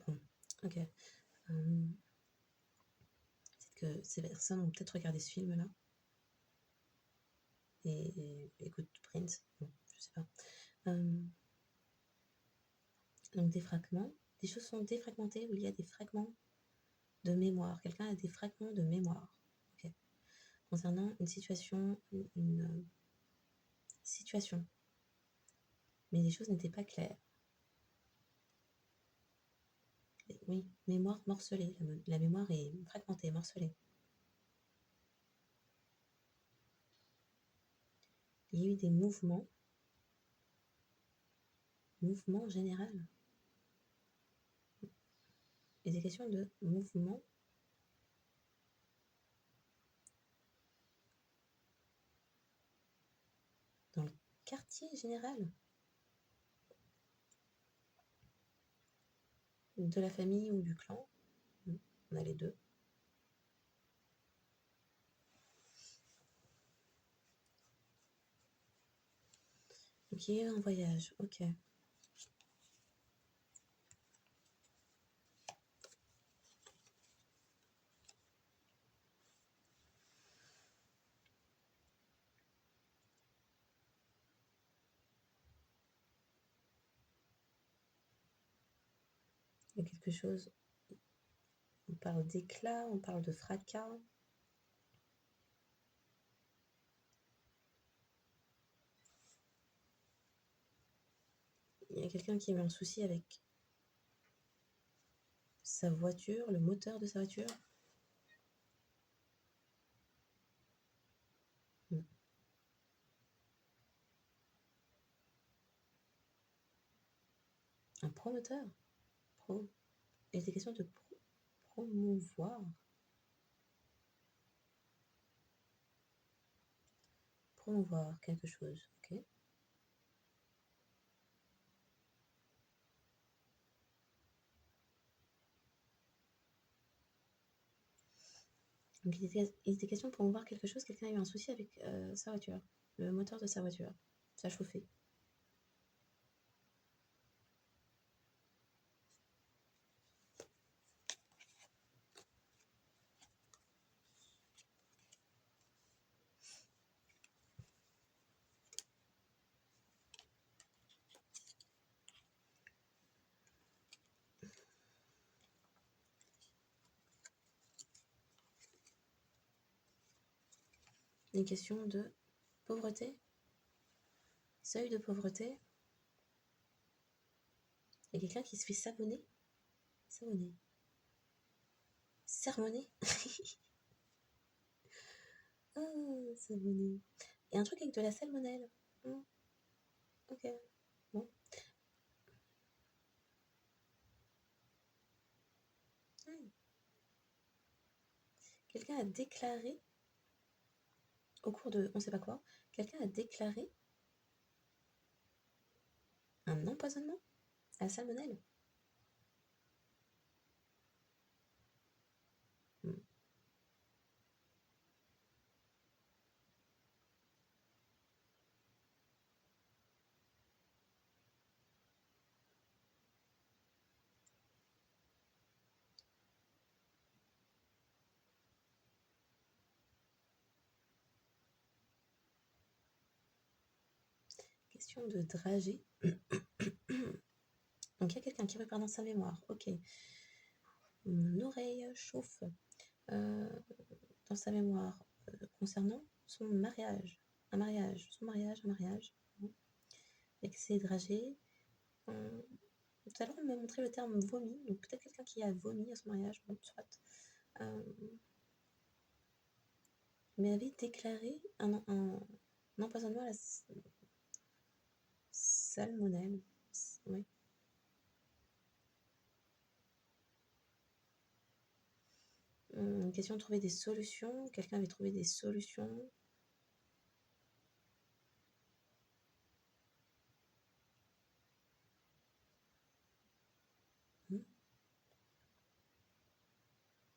A: Bon, ok. Peut-être que ces personnes ont peut-être regardé ce film-là. Et écoute Prince. Bon, je sais pas. Donc des fragments. Des choses sont défragmentées où il y a des fragments de mémoire. Quelqu'un a des fragments de mémoire. Okay. Concernant une situation, situation. Mais les choses n'étaient pas claires. Oui, mémoire morcelée. La mémoire est fragmentée, morcelée. Il y a eu des mouvements général. Il y a des questions de mouvement dans le quartier général de la famille ou du clan. On a les deux. Donc il y a eu un voyage, ok. Il y a quelque chose, on parle d'éclat, on parle de fracas. Il y a quelqu'un qui a eu un souci avec sa voiture, le moteur de sa voiture. Un promoteur. Il était question de promouvoir. Promouvoir quelque chose, ok. Donc il était question de promouvoir quelque chose, quelqu'un a eu un souci avec sa voiture, le moteur de sa voiture, ça chauffait. Une question de pauvreté, seuil de pauvreté. Il y a quelqu'un qui se fait savonner. Sermonner. Ah, savonner. Et un truc avec de la salmonelle. Ok, bon. Quelqu'un a déclaré, au cours de on sait pas quoi, quelqu'un a déclaré un empoisonnement à la salmonelle. Question de dragée. Donc il y a quelqu'un qui repart dans sa mémoire. Ok. Mon oreille chauffe. Dans sa mémoire concernant son mariage. Un mariage. Excès dragé. Tout à l'heure, on m'a montré le terme vomi. Donc peut-être quelqu'un qui a vomi à son mariage. Bon, soit. Mais avait déclaré un empoisonnement à la salmonelle. Oui. Une question de trouver des solutions. Quelqu'un avait trouvé des solutions.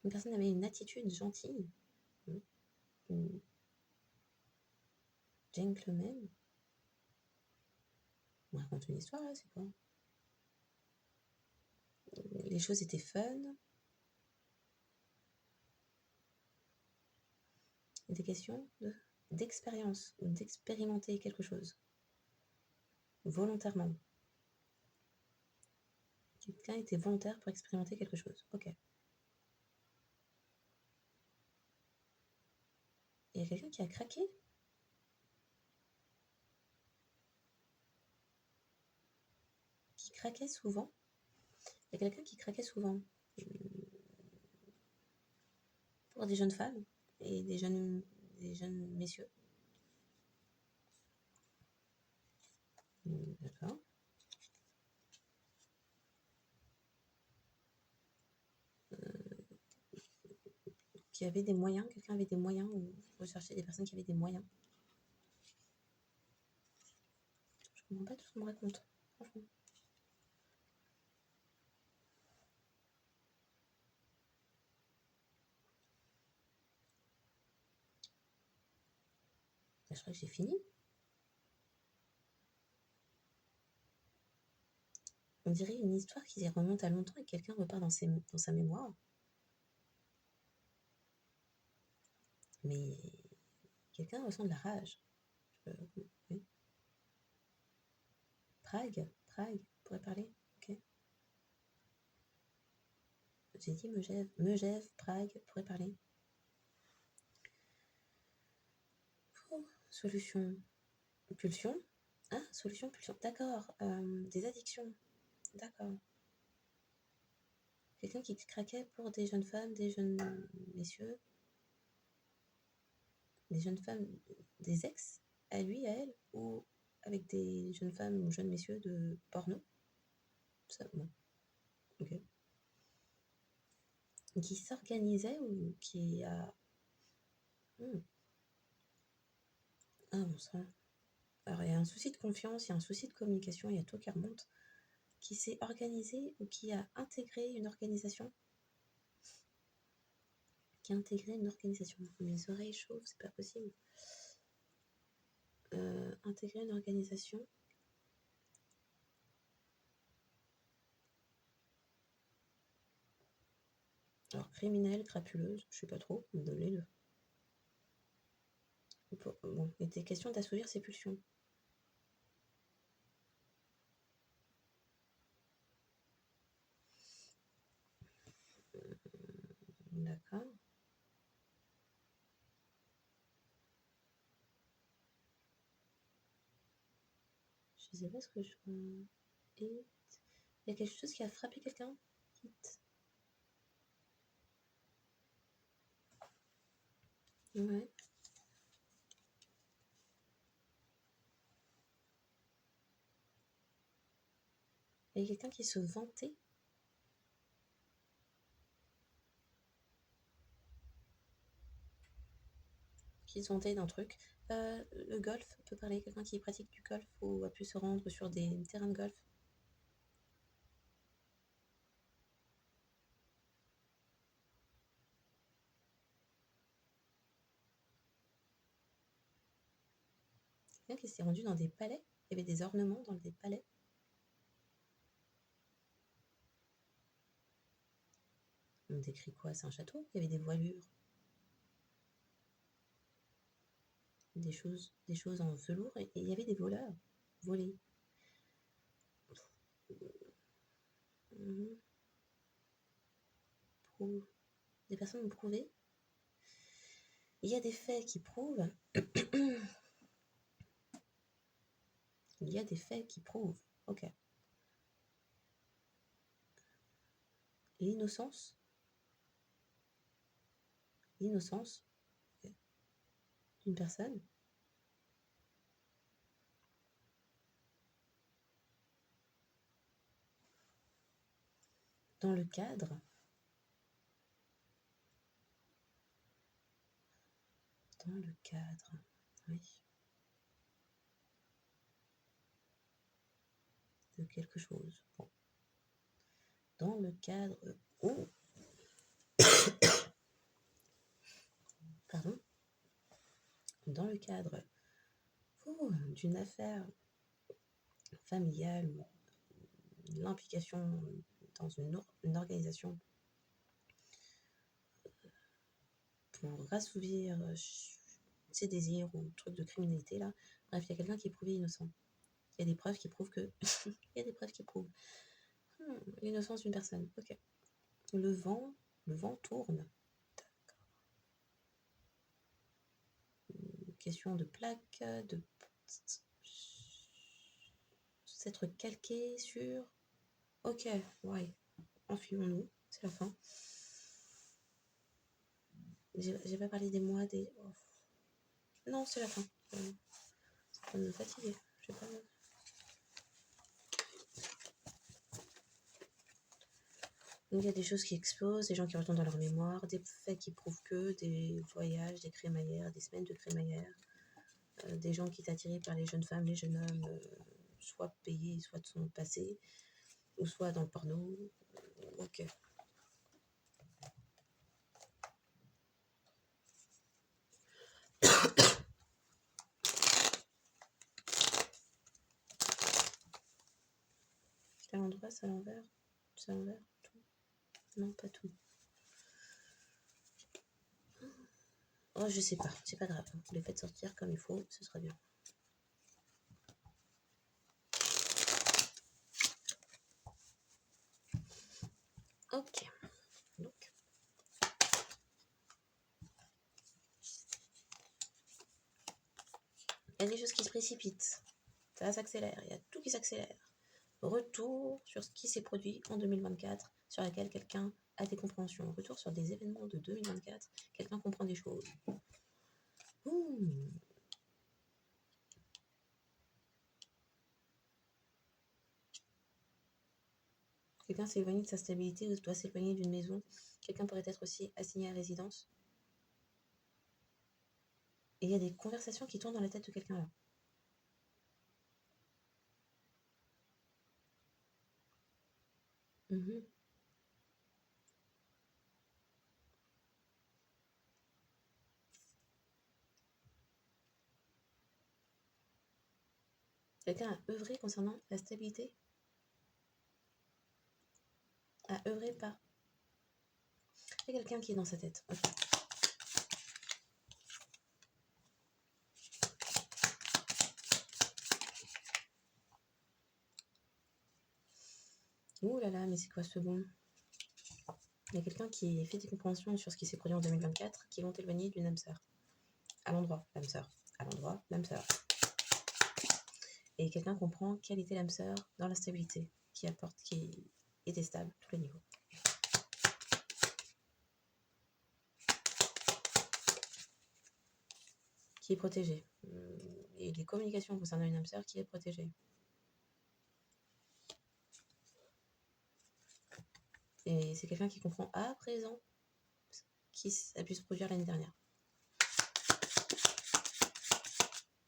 A: Une personne avait une attitude gentille. Une gentleman. On raconte une histoire là, c'est quoi? Les choses étaient fun. Des questions d'expérience ou d'expérimenter quelque chose volontairement. Quelqu'un était volontaire pour expérimenter quelque chose. Ok. Il y a quelqu'un qui a craqué. Qui craquait souvent. Il y a quelqu'un qui craquait souvent. Pour des jeunes femmes et des jeunes messieurs. D'accord. Qui avait des moyens, quelqu'un avait des moyens, ou rechercher des personnes qui avaient des moyens. Je comprends pas tout ce qu'on me raconte, franchement. Je crois que j'ai fini. On dirait une histoire qui remonte à longtemps et quelqu'un repart dans sa mémoire. Mais quelqu'un ressent de la rage. Oui. Prague, pourrait parler. Ok. J'ai dit Megève, Prague, pourrait parler. Oh, solution. Pulsion. Ah, solution, pulsion. D'accord. Des addictions. D'accord. Quelqu'un qui craquait pour des jeunes femmes, des jeunes messieurs, des jeunes femmes, des ex, à lui, à elle, ou avec des jeunes femmes ou jeunes messieurs de porno. Ça, bon. Ok. Qui s'organisait ou qui a... Ah bon sang. Alors il y a un souci de confiance, il y a un souci de communication, il y a tout qui remonte. Qui s'est organisé ou qui a intégré une organisation. qui a intégré une organisation. Mes oreilles chauffent, c'est pas possible. Intégrer une organisation. Alors, criminelle, crapuleuse, je sais pas trop, on me donne les deux. Bon, il était question d'assouvir ses pulsions. D'accord. Je sais pas ce que je... Il y a quelque chose qui a frappé quelqu'un. Hit. Ouais. Il y a quelqu'un qui se vantait. Qui se vantait d'un truc. Le golf, on peut parler de quelqu'un qui pratique du golf ou a pu se rendre sur des terrains de golf. Quelqu'un qui s'est rendu dans des palais. Il y avait des ornements dans des palais. On décrit quoi? C'est un château? Il y avait des voilures. Des choses en velours. Et il y avait des voleurs. Volés. Des personnes ont prouvé. Il y a des faits qui prouvent. Il y a des faits qui prouvent. Ok. L'innocence. L'innocence d'une personne. Dans le cadre. Dans le cadre. Oui. De quelque chose. Bon. Dans le cadre. Oh. Pardon. Dans le cadre d'une affaire familiale ou l'implication dans une organisation pour rassouvir ses désirs ou trucs de criminalité là. Bref, il y a quelqu'un qui est prouvé innocent. Il y a des preuves qui prouvent que... il y a des preuves qui prouvent l'innocence d'une personne. Ok. Le vent tourne. D'accord. Question de plaque, de s'être calqué sur... Ok, ouais. Enfuyons-nous, c'est la fin. J'ai pas parlé des mois, des... Oh. Non, c'est la fin. Ça va me fatiguer. Je sais pas... Donc il y a des choses qui explosent, des gens qui retournent dans leur mémoire, des faits qui prouvent que, des voyages, des crémaillères, des semaines de crémaillère, des gens qui sont attirés par les jeunes femmes, les jeunes hommes, soit payés, soit de son passé, ou soit dans le porno. Ok. C'est à l'endroit, c'est à l'envers, c'est à l'envers, tout. Non, pas tout. Oh, je sais pas, c'est pas grave. Vous les faites sortir comme il faut, ce sera bien. Ok. Donc. Il y a des choses qui se précipitent. Ça s'accélère, il y a tout qui s'accélère. Retour sur ce qui s'est produit en 2024, sur laquelle quelqu'un a des compréhensions. Retour sur des événements de 2024, quelqu'un comprend des choses. Quelqu'un s'est éloigné de sa stabilité ou doit s'éloigner d'une maison. Quelqu'un pourrait être aussi assigné à résidence. Et il y a des conversations qui tournent dans la tête de quelqu'un là. Quelqu'un a œuvré concernant la stabilité? A œuvré par... Il y a quelqu'un qui est dans sa tête. Ok. Ouh là là, mais c'est quoi ce bon? Il y a quelqu'un qui fait des compréhensions sur ce qui s'est produit en 2024 qui vont éloigner d'une âme sœur. À l'endroit, l'âme sœur. À l'endroit, l'âme sœur. Et quelqu'un comprend quelle était l'âme sœur dans la stabilité, qui était stable à tous les niveaux. Qui est protégée. Et les communications concernant une âme sœur qui est protégée. Et c'est quelqu'un qui comprend à présent ce qui a pu se produire l'année dernière.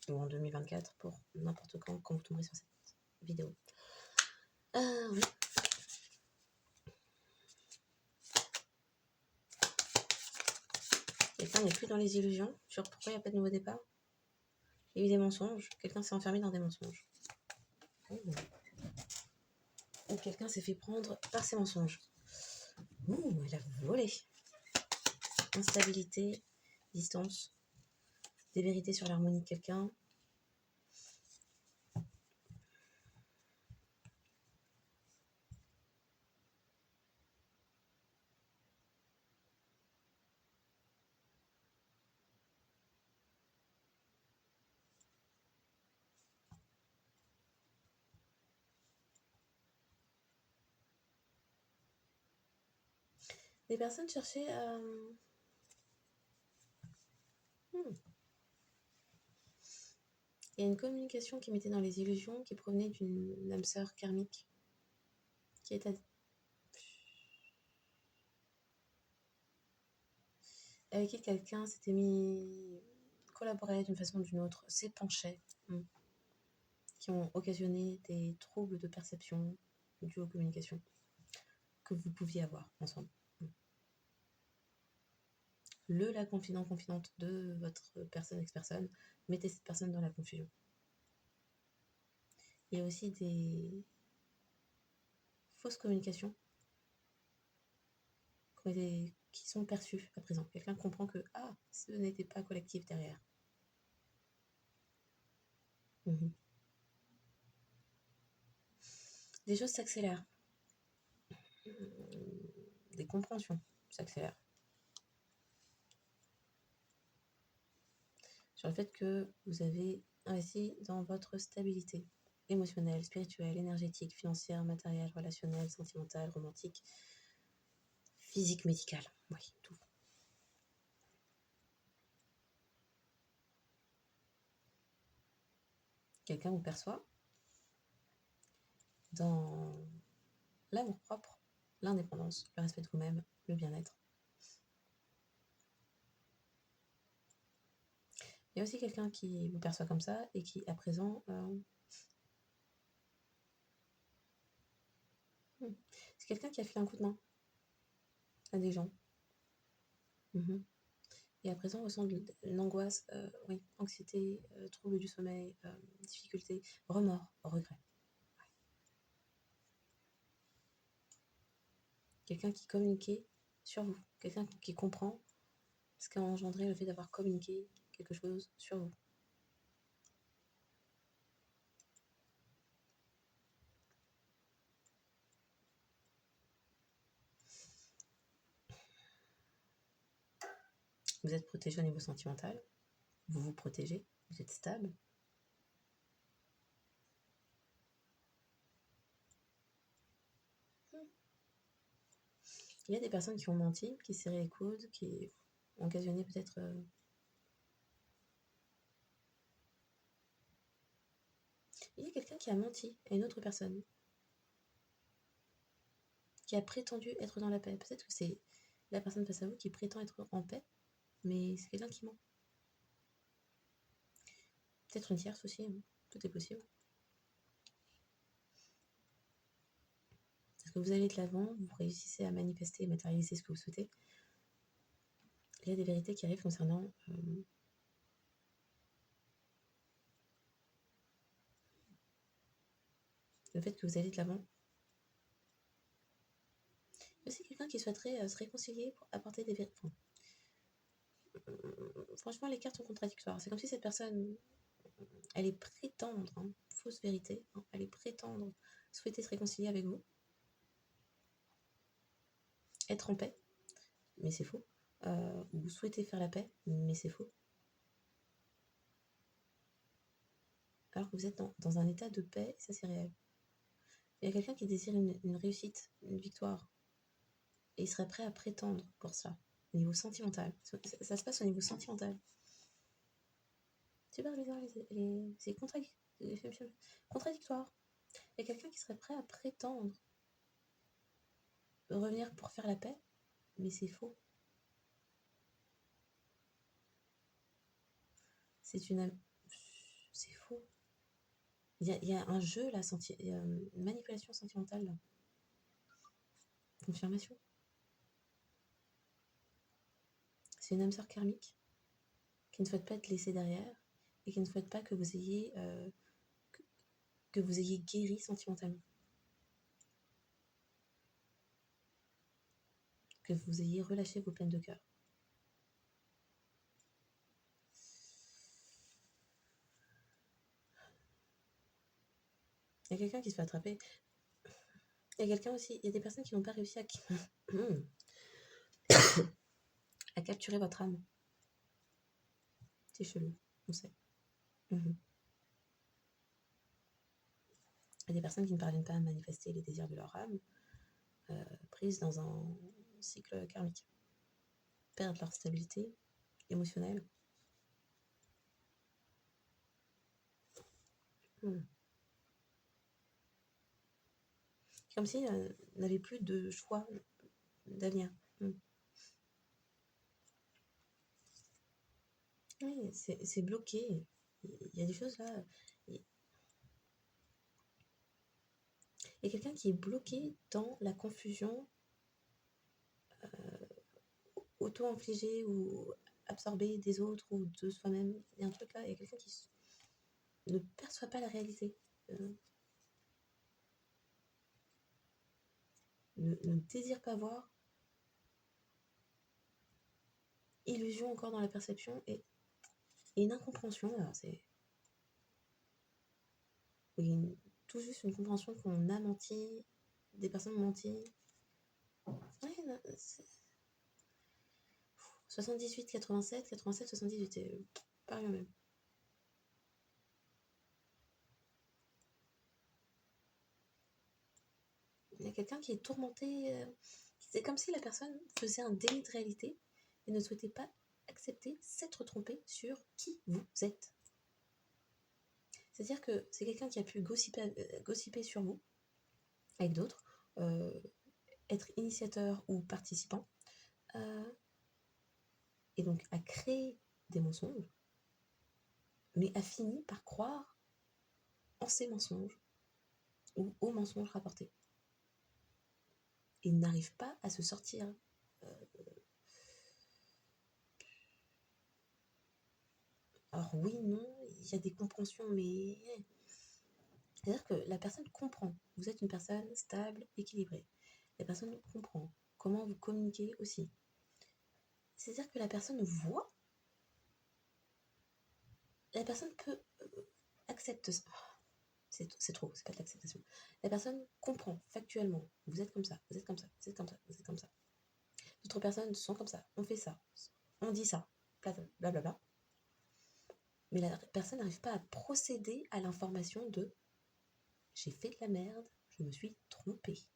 A: Ou en 2024 pour n'importe quand vous tomberez sur cette vidéo. Oui. Quelqu'un n'est plus dans les illusions sur pourquoi il n'y a pas de nouveau départ. Il y a eu des mensonges. Quelqu'un s'est enfermé dans des mensonges. Ou quelqu'un s'est fait prendre par ses mensonges. Ouh, elle a volé. Instabilité, distance, des vérités sur l'harmonie de quelqu'un. Des personnes cherchaient à... Il y a une communication qui mettait dans les illusions qui provenait d'une âme sœur karmique qui est avec qui quelqu'un s'était mis collaborait d'une façon ou d'une autre, s'épanchait, qui ont occasionné des troubles de perception dus aux communications que vous pouviez avoir ensemble. La confidente de votre personne ex-personne mettez cette personne dans la confusion. Il y a aussi des fausses communications qui sont perçues à présent. Quelqu'un comprend que ce n'était pas collectif derrière. Des choses s'accélèrent. Des compréhensions s'accélèrent. Sur le fait que vous avez investi dans votre stabilité émotionnelle, spirituelle, énergétique, financière, matérielle, relationnelle, sentimentale, romantique, physique, médicale. Oui, tout. Quelqu'un vous perçoit dans l'amour propre, l'indépendance, le respect de vous-même, le bien-être. Il y a aussi quelqu'un qui vous perçoit comme ça et qui, à présent, c'est quelqu'un qui a fait un coup de main à des gens. Et à présent, on ressent de l'angoisse, anxiété, troubles du sommeil, difficultés, remords, regrets. Ouais. Quelqu'un qui communiquait sur vous, quelqu'un qui comprend ce qu'a engendré le fait d'avoir communiqué quelque chose sur vous. Vous êtes protégé au niveau sentimental, vous vous protégez, vous êtes stable. Il y a des personnes qui ont menti, qui serraient les coudes, qui ont occasionné peut-être... Il y a quelqu'un qui a menti à une autre personne, qui a prétendu être dans la paix. Peut-être que c'est la personne face à vous qui prétend être en paix, mais c'est quelqu'un qui ment. Peut-être une tierce aussi, tout est possible. Est-ce que vous allez de l'avant, vous réussissez à manifester et matérialiser ce que vous souhaitez? Il y a des vérités qui arrivent concernant le fait que vous allez de l'avant. Il y a aussi quelqu'un qui souhaiterait se réconcilier pour apporter des vérités. Franchement, les cartes sont contradictoires. C'est comme si cette personne allait prétendre, fausse vérité, allait prétendre souhaiter se réconcilier avec vous, être en paix, mais c'est faux, ou souhaiter faire la paix, mais c'est faux. Alors que vous êtes dans un état de paix, et ça c'est réel. Il y a quelqu'un qui désire une réussite, une victoire, et il serait prêt à prétendre pour ça, au niveau sentimental. Ça se passe au niveau sentimental. Super bizarre, c'est contradictoire. Il y a quelqu'un qui serait prêt à prétendre revenir pour faire la paix, mais c'est faux. C'est faux. Il y a un jeu là, il y a une manipulation sentimentale là. Confirmation. C'est une âme sœur karmique qui ne souhaite pas être laissée derrière et qui ne souhaite pas que vous ayez guéri sentimentalement. Que vous ayez relâché vos peines de cœur. Il y a quelqu'un qui se fait attraper. Il y a quelqu'un aussi, il y a des personnes qui n'ont pas réussi à capturer votre âme. C'est chelou, on sait. Il y a des personnes qui ne parviennent pas à manifester les désirs de leur âme, prises dans un cycle karmique. Perdent leur stabilité émotionnelle. Comme si n'avaient plus de choix d'avenir. Oui, c'est bloqué. Il y a des choses là. Il y a quelqu'un qui est bloqué dans la confusion auto-infligée ou absorbée des autres ou de soi-même. Il y a un truc là, il y a quelqu'un qui ne perçoit pas la réalité. Ne désire pas voir. Illusion encore dans la perception et une incompréhension. Alors oui, tout juste une compréhension qu'on a menti, des personnes ont menti. Ouais, non, 78, 87, 87, 78, c'est pas rien même. Il y a quelqu'un qui est tourmenté. C'est comme si la personne faisait un déni de réalité et ne souhaitait pas accepter s'être trompé sur qui vous êtes. C'est-à-dire que c'est quelqu'un qui a pu gossiper sur vous avec d'autres, être initiateur ou participant, et donc a créé des mensonges, mais a fini par croire en ces mensonges ou aux mensonges rapportés. Et n'arrive pas à se sortir. Alors oui, non, il y a des compréhensions, mais... C'est-à-dire que la personne comprend. Vous êtes une personne stable, équilibrée. La personne comprend comment vous communiquez aussi. C'est-à-dire que la personne voit. La personne peut accepter ça. C'est trop, c'est pas de l'acceptation. La personne comprend factuellement. Vous êtes comme ça, vous êtes comme ça, vous êtes comme ça, vous êtes comme ça. D'autres personnes sont comme ça, on fait ça, on dit ça, blablabla. Mais la personne n'arrive pas à procéder à l'information de j'ai fait de la merde, je me suis trompée.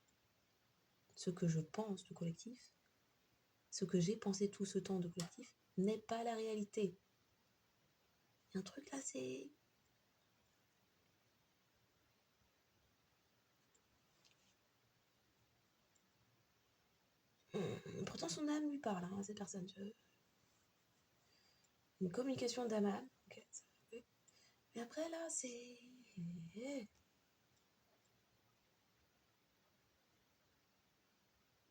A: Ce que je pense du collectif, ce que j'ai pensé tout ce temps de collectif, n'est pas la réalité. Il y a un truc là, c'est... Pourtant son âme lui parle, à cette personne. Une communication d'âme à âme. Okay, oui. Mais après là, c'est...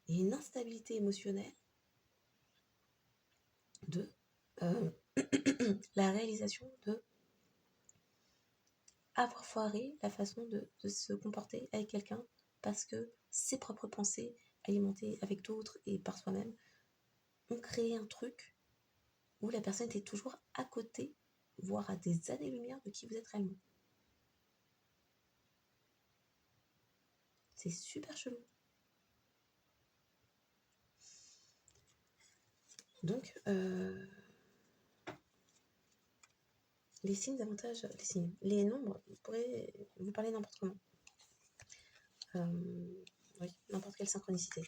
A: Il y a une instabilité émotionnelle de la réalisation de avoir foiré la façon de se comporter avec quelqu'un parce que ses propres pensées, alimentées avec d'autres et par soi-même, ont créé un truc où la personne était toujours à côté, voire à des années-lumière de qui vous êtes réellement. C'est super chelou. Donc, les signes d'avantage, les nombres, vous pourrez vous parler n'importe comment. Oui, n'importe quelle synchronicité.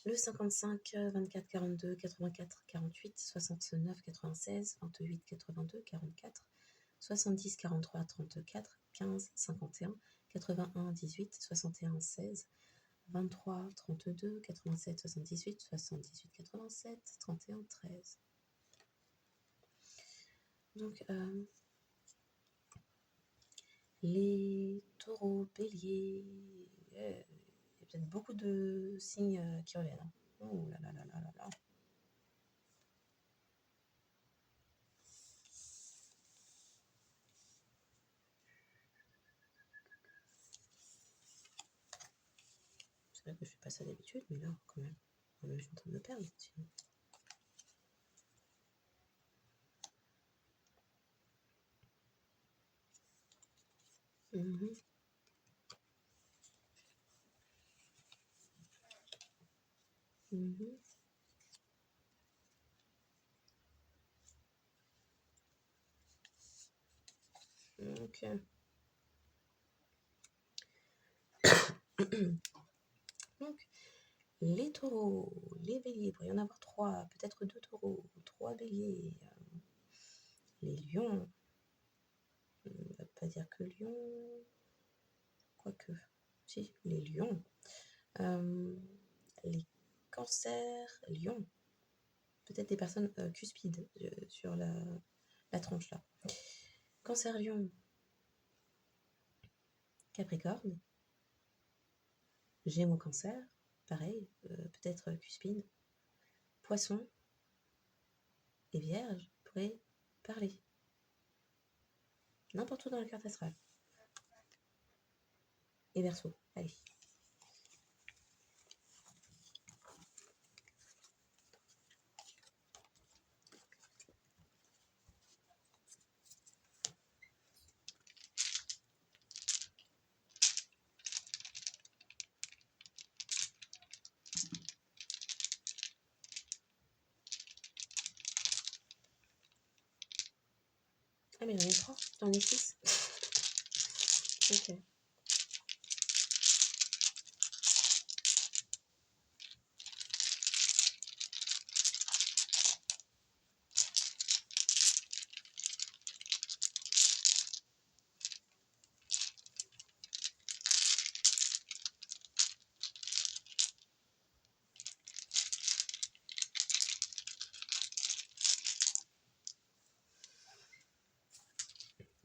A: Le 55, 24, 42, 84, 48, 69, 96, 28, 82, 44, 70, 43, 34, 15, 51, 81, 18, 61, 16, 23, 32, 87, 78, 78, 87, 31, 13. Donc, les taureaux, béliers, il y a peut-être beaucoup de signes qui reviennent. Hein. Oh là là là là là là. C'est vrai que je fais pas ça d'habitude, mais là, quand même, je suis en train de me perdre. Sinon. Mm-hmm. Mm-hmm. Ok. Donc, les taureaux, les béliers, il pourrait y en avoir 3, peut-être 2 taureaux, 3 béliers, les lions, on ne va pas dire que lion, quoique, si, les lions, les cancers, lions, peut-être des personnes cuspides sur la tranche là. Cancer, lion, capricorne, gémeaux, cancer, pareil, peut-être cuspide, poisson et vierge pourraient parler. N'importe où dans la carte astrale. Et Verseau, allez. Ah mais j'en ai 3, j'en ai 6. Ok.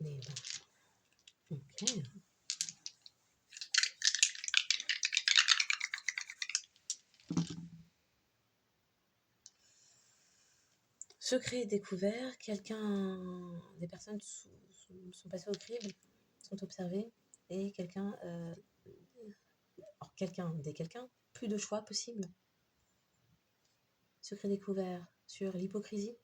A: Mais bon. Ok. Secret découvert, des personnes sont passées au crible, sont observées, et des quelqu'un, plus de choix possible. Secret découvert sur l'hypocrisie.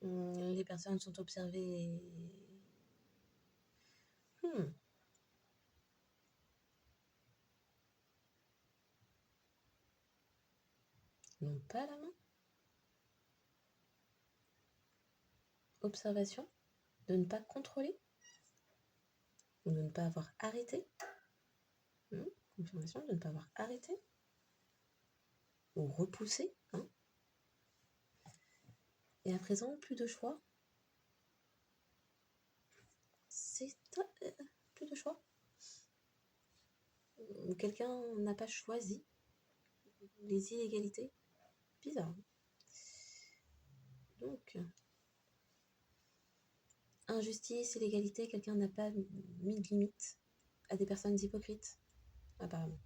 A: Les personnes sont observées. N'ont pas la main. Observation, de ne pas contrôler, ou de ne pas avoir arrêté. Confirmation, de ne pas avoir arrêté, ou repoussé. Hein. Et à présent, plus de choix. C'est plus de choix. Quelqu'un n'a pas choisi les inégalités. Bizarre. Donc, injustice, illégalité, quelqu'un n'a pas mis de limite à des personnes hypocrites, apparemment.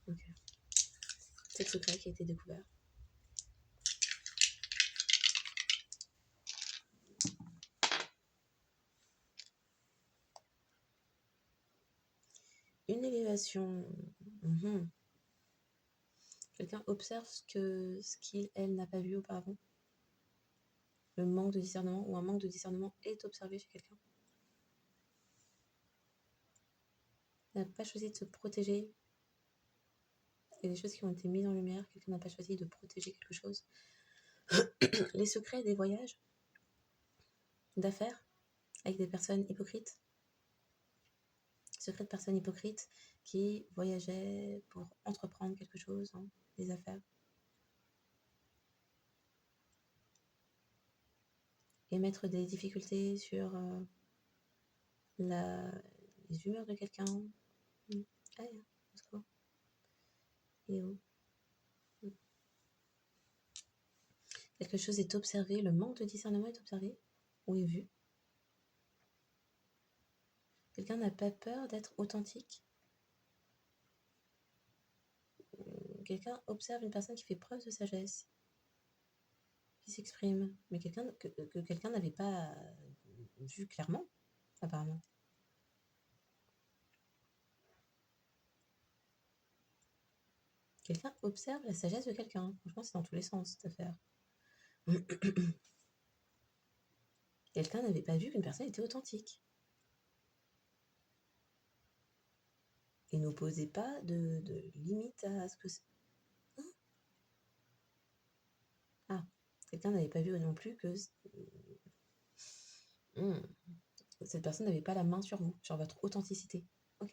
A: Ok. C'est le secret qui a été découvert. l'élévation. Quelqu'un observe ce qu'il, elle, n'a pas vu auparavant. Le manque de discernement ou un manque de discernement est observé chez quelqu'un. Il n'a pas choisi de se protéger. Il y a des choses qui ont été mises en lumière. Quelqu'un n'a pas choisi de protéger quelque chose. Les secrets des voyages, d'affaires, avec des personnes hypocrites. Secrets de personnes hypocrites qui voyageaient pour entreprendre quelque chose, des affaires. Et mettre des difficultés sur les humeurs de quelqu'un. Allez, let's go. Et où quelque chose est observé, le manque de discernement est observé ou est vu. Quelqu'un n'a pas peur d'être authentique. Quelqu'un observe une personne qui fait preuve de sagesse, qui s'exprime, mais que quelqu'un n'avait pas vu clairement, apparemment. Quelqu'un observe la sagesse de quelqu'un. Franchement, c'est dans tous les sens, cette affaire. Quelqu'un n'avait pas vu qu'une personne était authentique. Et n'opposait pas de limite à ce que c'est. Quelqu'un n'avait pas vu non plus que cette personne n'avait pas la main sur vous, sur votre authenticité. Ok.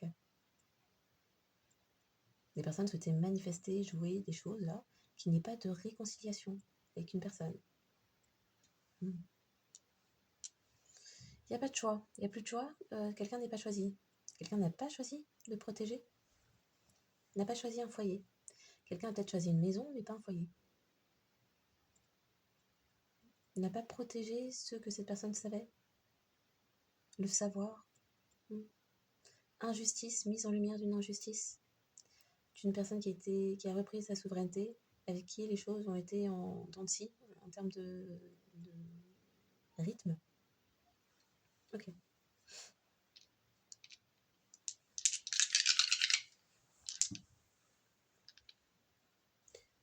A: Des personnes souhaitaient manifester, jouer des choses là, qu'il n'y ait pas de réconciliation avec une personne. Il n'y a pas de choix. Il n'y a plus de choix. Quelqu'un n'est pas choisi. Quelqu'un n'a pas choisi de protéger. N'a pas choisi un foyer. Quelqu'un a peut-être choisi une maison, mais pas un foyer. Il n'a pas protégé ce que cette personne savait. Le savoir. Injustice, mise en lumière d'une injustice. D'une personne qui a repris sa souveraineté, avec qui les choses ont été en dents de scie, en termes de rythme. Ok.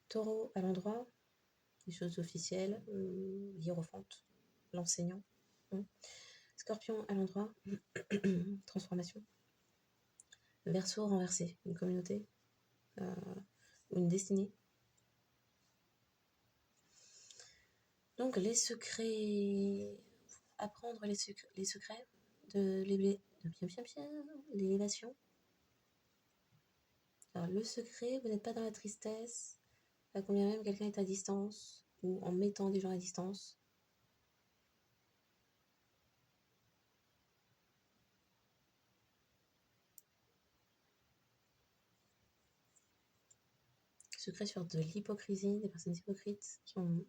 A: Taureau à l'endroit, les choses officielles, hiérophante, l'enseignant. Scorpion à l'endroit, transformation. Verseau renversé, une communauté, une destinée. Donc les secrets, apprendre les secrets de l'élévation. Alors le secret, vous n'êtes pas dans la tristesse, à combien même quelqu'un est à distance, ou en mettant des gens à distance. Secret sur de l'hypocrisie, des personnes hypocrites qui ont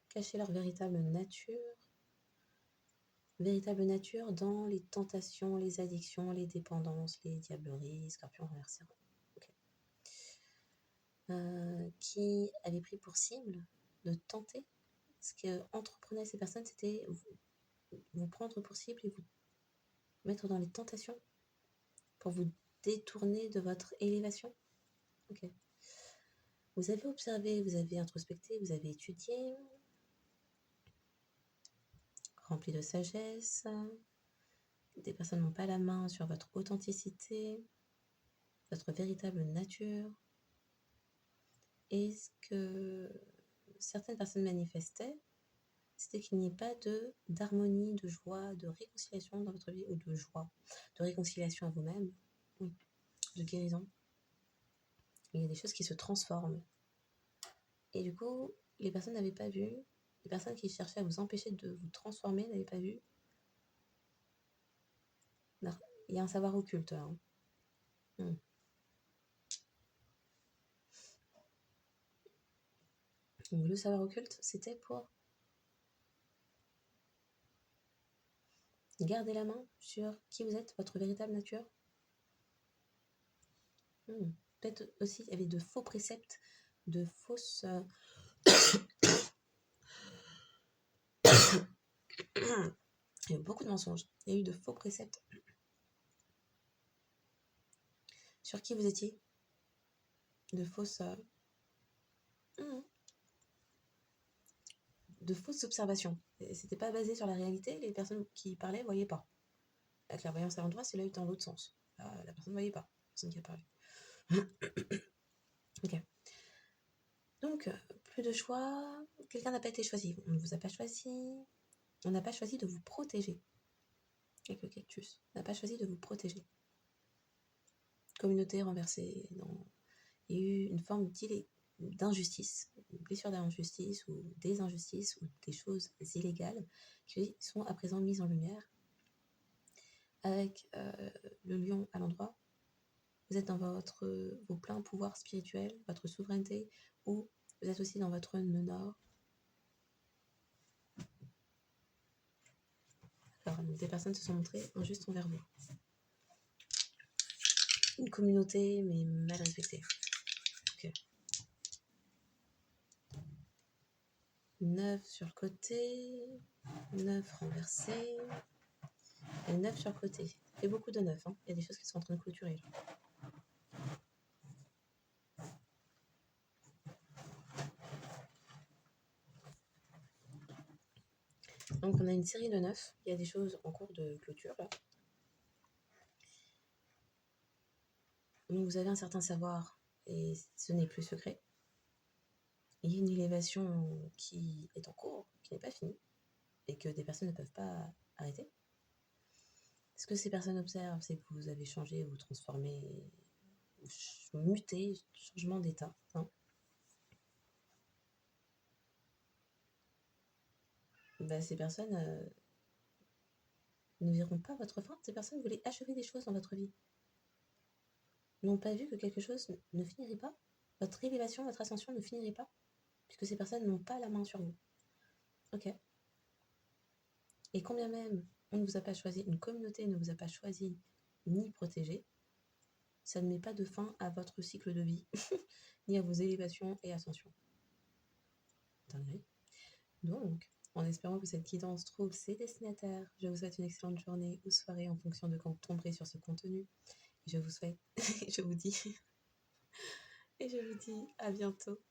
A: caché leur véritable nature dans les tentations, les addictions, les dépendances, les diableries, scorpion renversé. Okay. Qui avait pris pour cible de tenter. Ce qu'entreprenaient ces personnes, c'était vous prendre pour cible et vous mettre dans les tentations pour vous détourner de votre élévation. Ok. Vous avez observé, vous avez introspecté, vous avez étudié, rempli de sagesse. Des personnes n'ont pas la main sur votre authenticité, votre véritable nature. Et ce que certaines personnes manifestaient, c'était qu'il n'y ait pas d'harmonie, de joie, de réconciliation dans votre vie, ou de joie, de réconciliation à vous-même, oui, de guérison. Il y a des choses qui se transforment. Et du coup, les personnes n'avaient pas vu, les personnes qui cherchaient à vous empêcher de vous transformer n'avaient pas vu. Non, il y a un savoir occulte. Hein. Donc, le savoir occulte, c'était pour garder la main sur qui vous êtes, votre véritable nature. Peut-être aussi, il y avait de faux préceptes, de fausses... Il y a eu beaucoup de mensonges. Il y a eu de faux préceptes. sur qui vous étiez. De fausses observations. C'était pas basé sur la réalité, les personnes qui parlaient ne voyaient pas. La clairvoyance avant toi, c'est l'œil dans l'autre sens. Là, la personne ne voyait pas, la personne qui a parlé. Ok. Donc, plus de choix. Quelqu'un n'a pas été choisi. On ne vous a pas choisi. On n'a pas choisi de vous protéger. Avec le cactus. On n'a pas choisi de vous protéger. Communauté renversée. Il y a eu une forme d'injustice, une blessure d'injustice ou des injustices ou des choses illégales qui sont à présent mises en lumière. Avec le lion à l'endroit, vous êtes dans vos pleins pouvoirs spirituels, votre souveraineté, ou vous êtes aussi dans votre nœud nord. Alors, donc des personnes se sont montrées injustes envers vous. Une communauté, mais mal respectée. Ok. 9 sur le côté, 9 renversés, et 9 sur le côté. Ça fait beaucoup de 9, hein. Il y a des choses qui sont en train de clôturer. Donc on a une série de 9. Il y a des choses en cours de clôture là. Donc vous avez un certain savoir et ce n'est plus secret. Il y a une élévation qui est en cours, qui n'est pas finie et que des personnes ne peuvent pas arrêter. Ce que ces personnes observent, c'est que vous avez changé, vous transformé, muté, changement d'état. Hein. Ces personnes ne verront pas votre fin. Ces personnes voulaient achever des choses dans votre vie. N'ont pas vu que quelque chose ne finirait pas. Votre élévation, votre ascension ne finirait pas. Puisque ces personnes n'ont pas la main sur vous. Ok. Et combien même on ne vous a pas choisi, une communauté ne vous a pas choisi ni protégé, ça ne met pas de fin à votre cycle de vie, ni à vos élévations et ascensions. Donc, en espérant que cette guidance trouve ses destinataires, je vous souhaite une excellente journée ou soirée en fonction de quand vous tomberez sur ce contenu. Et je vous souhaite, et je vous dis à bientôt.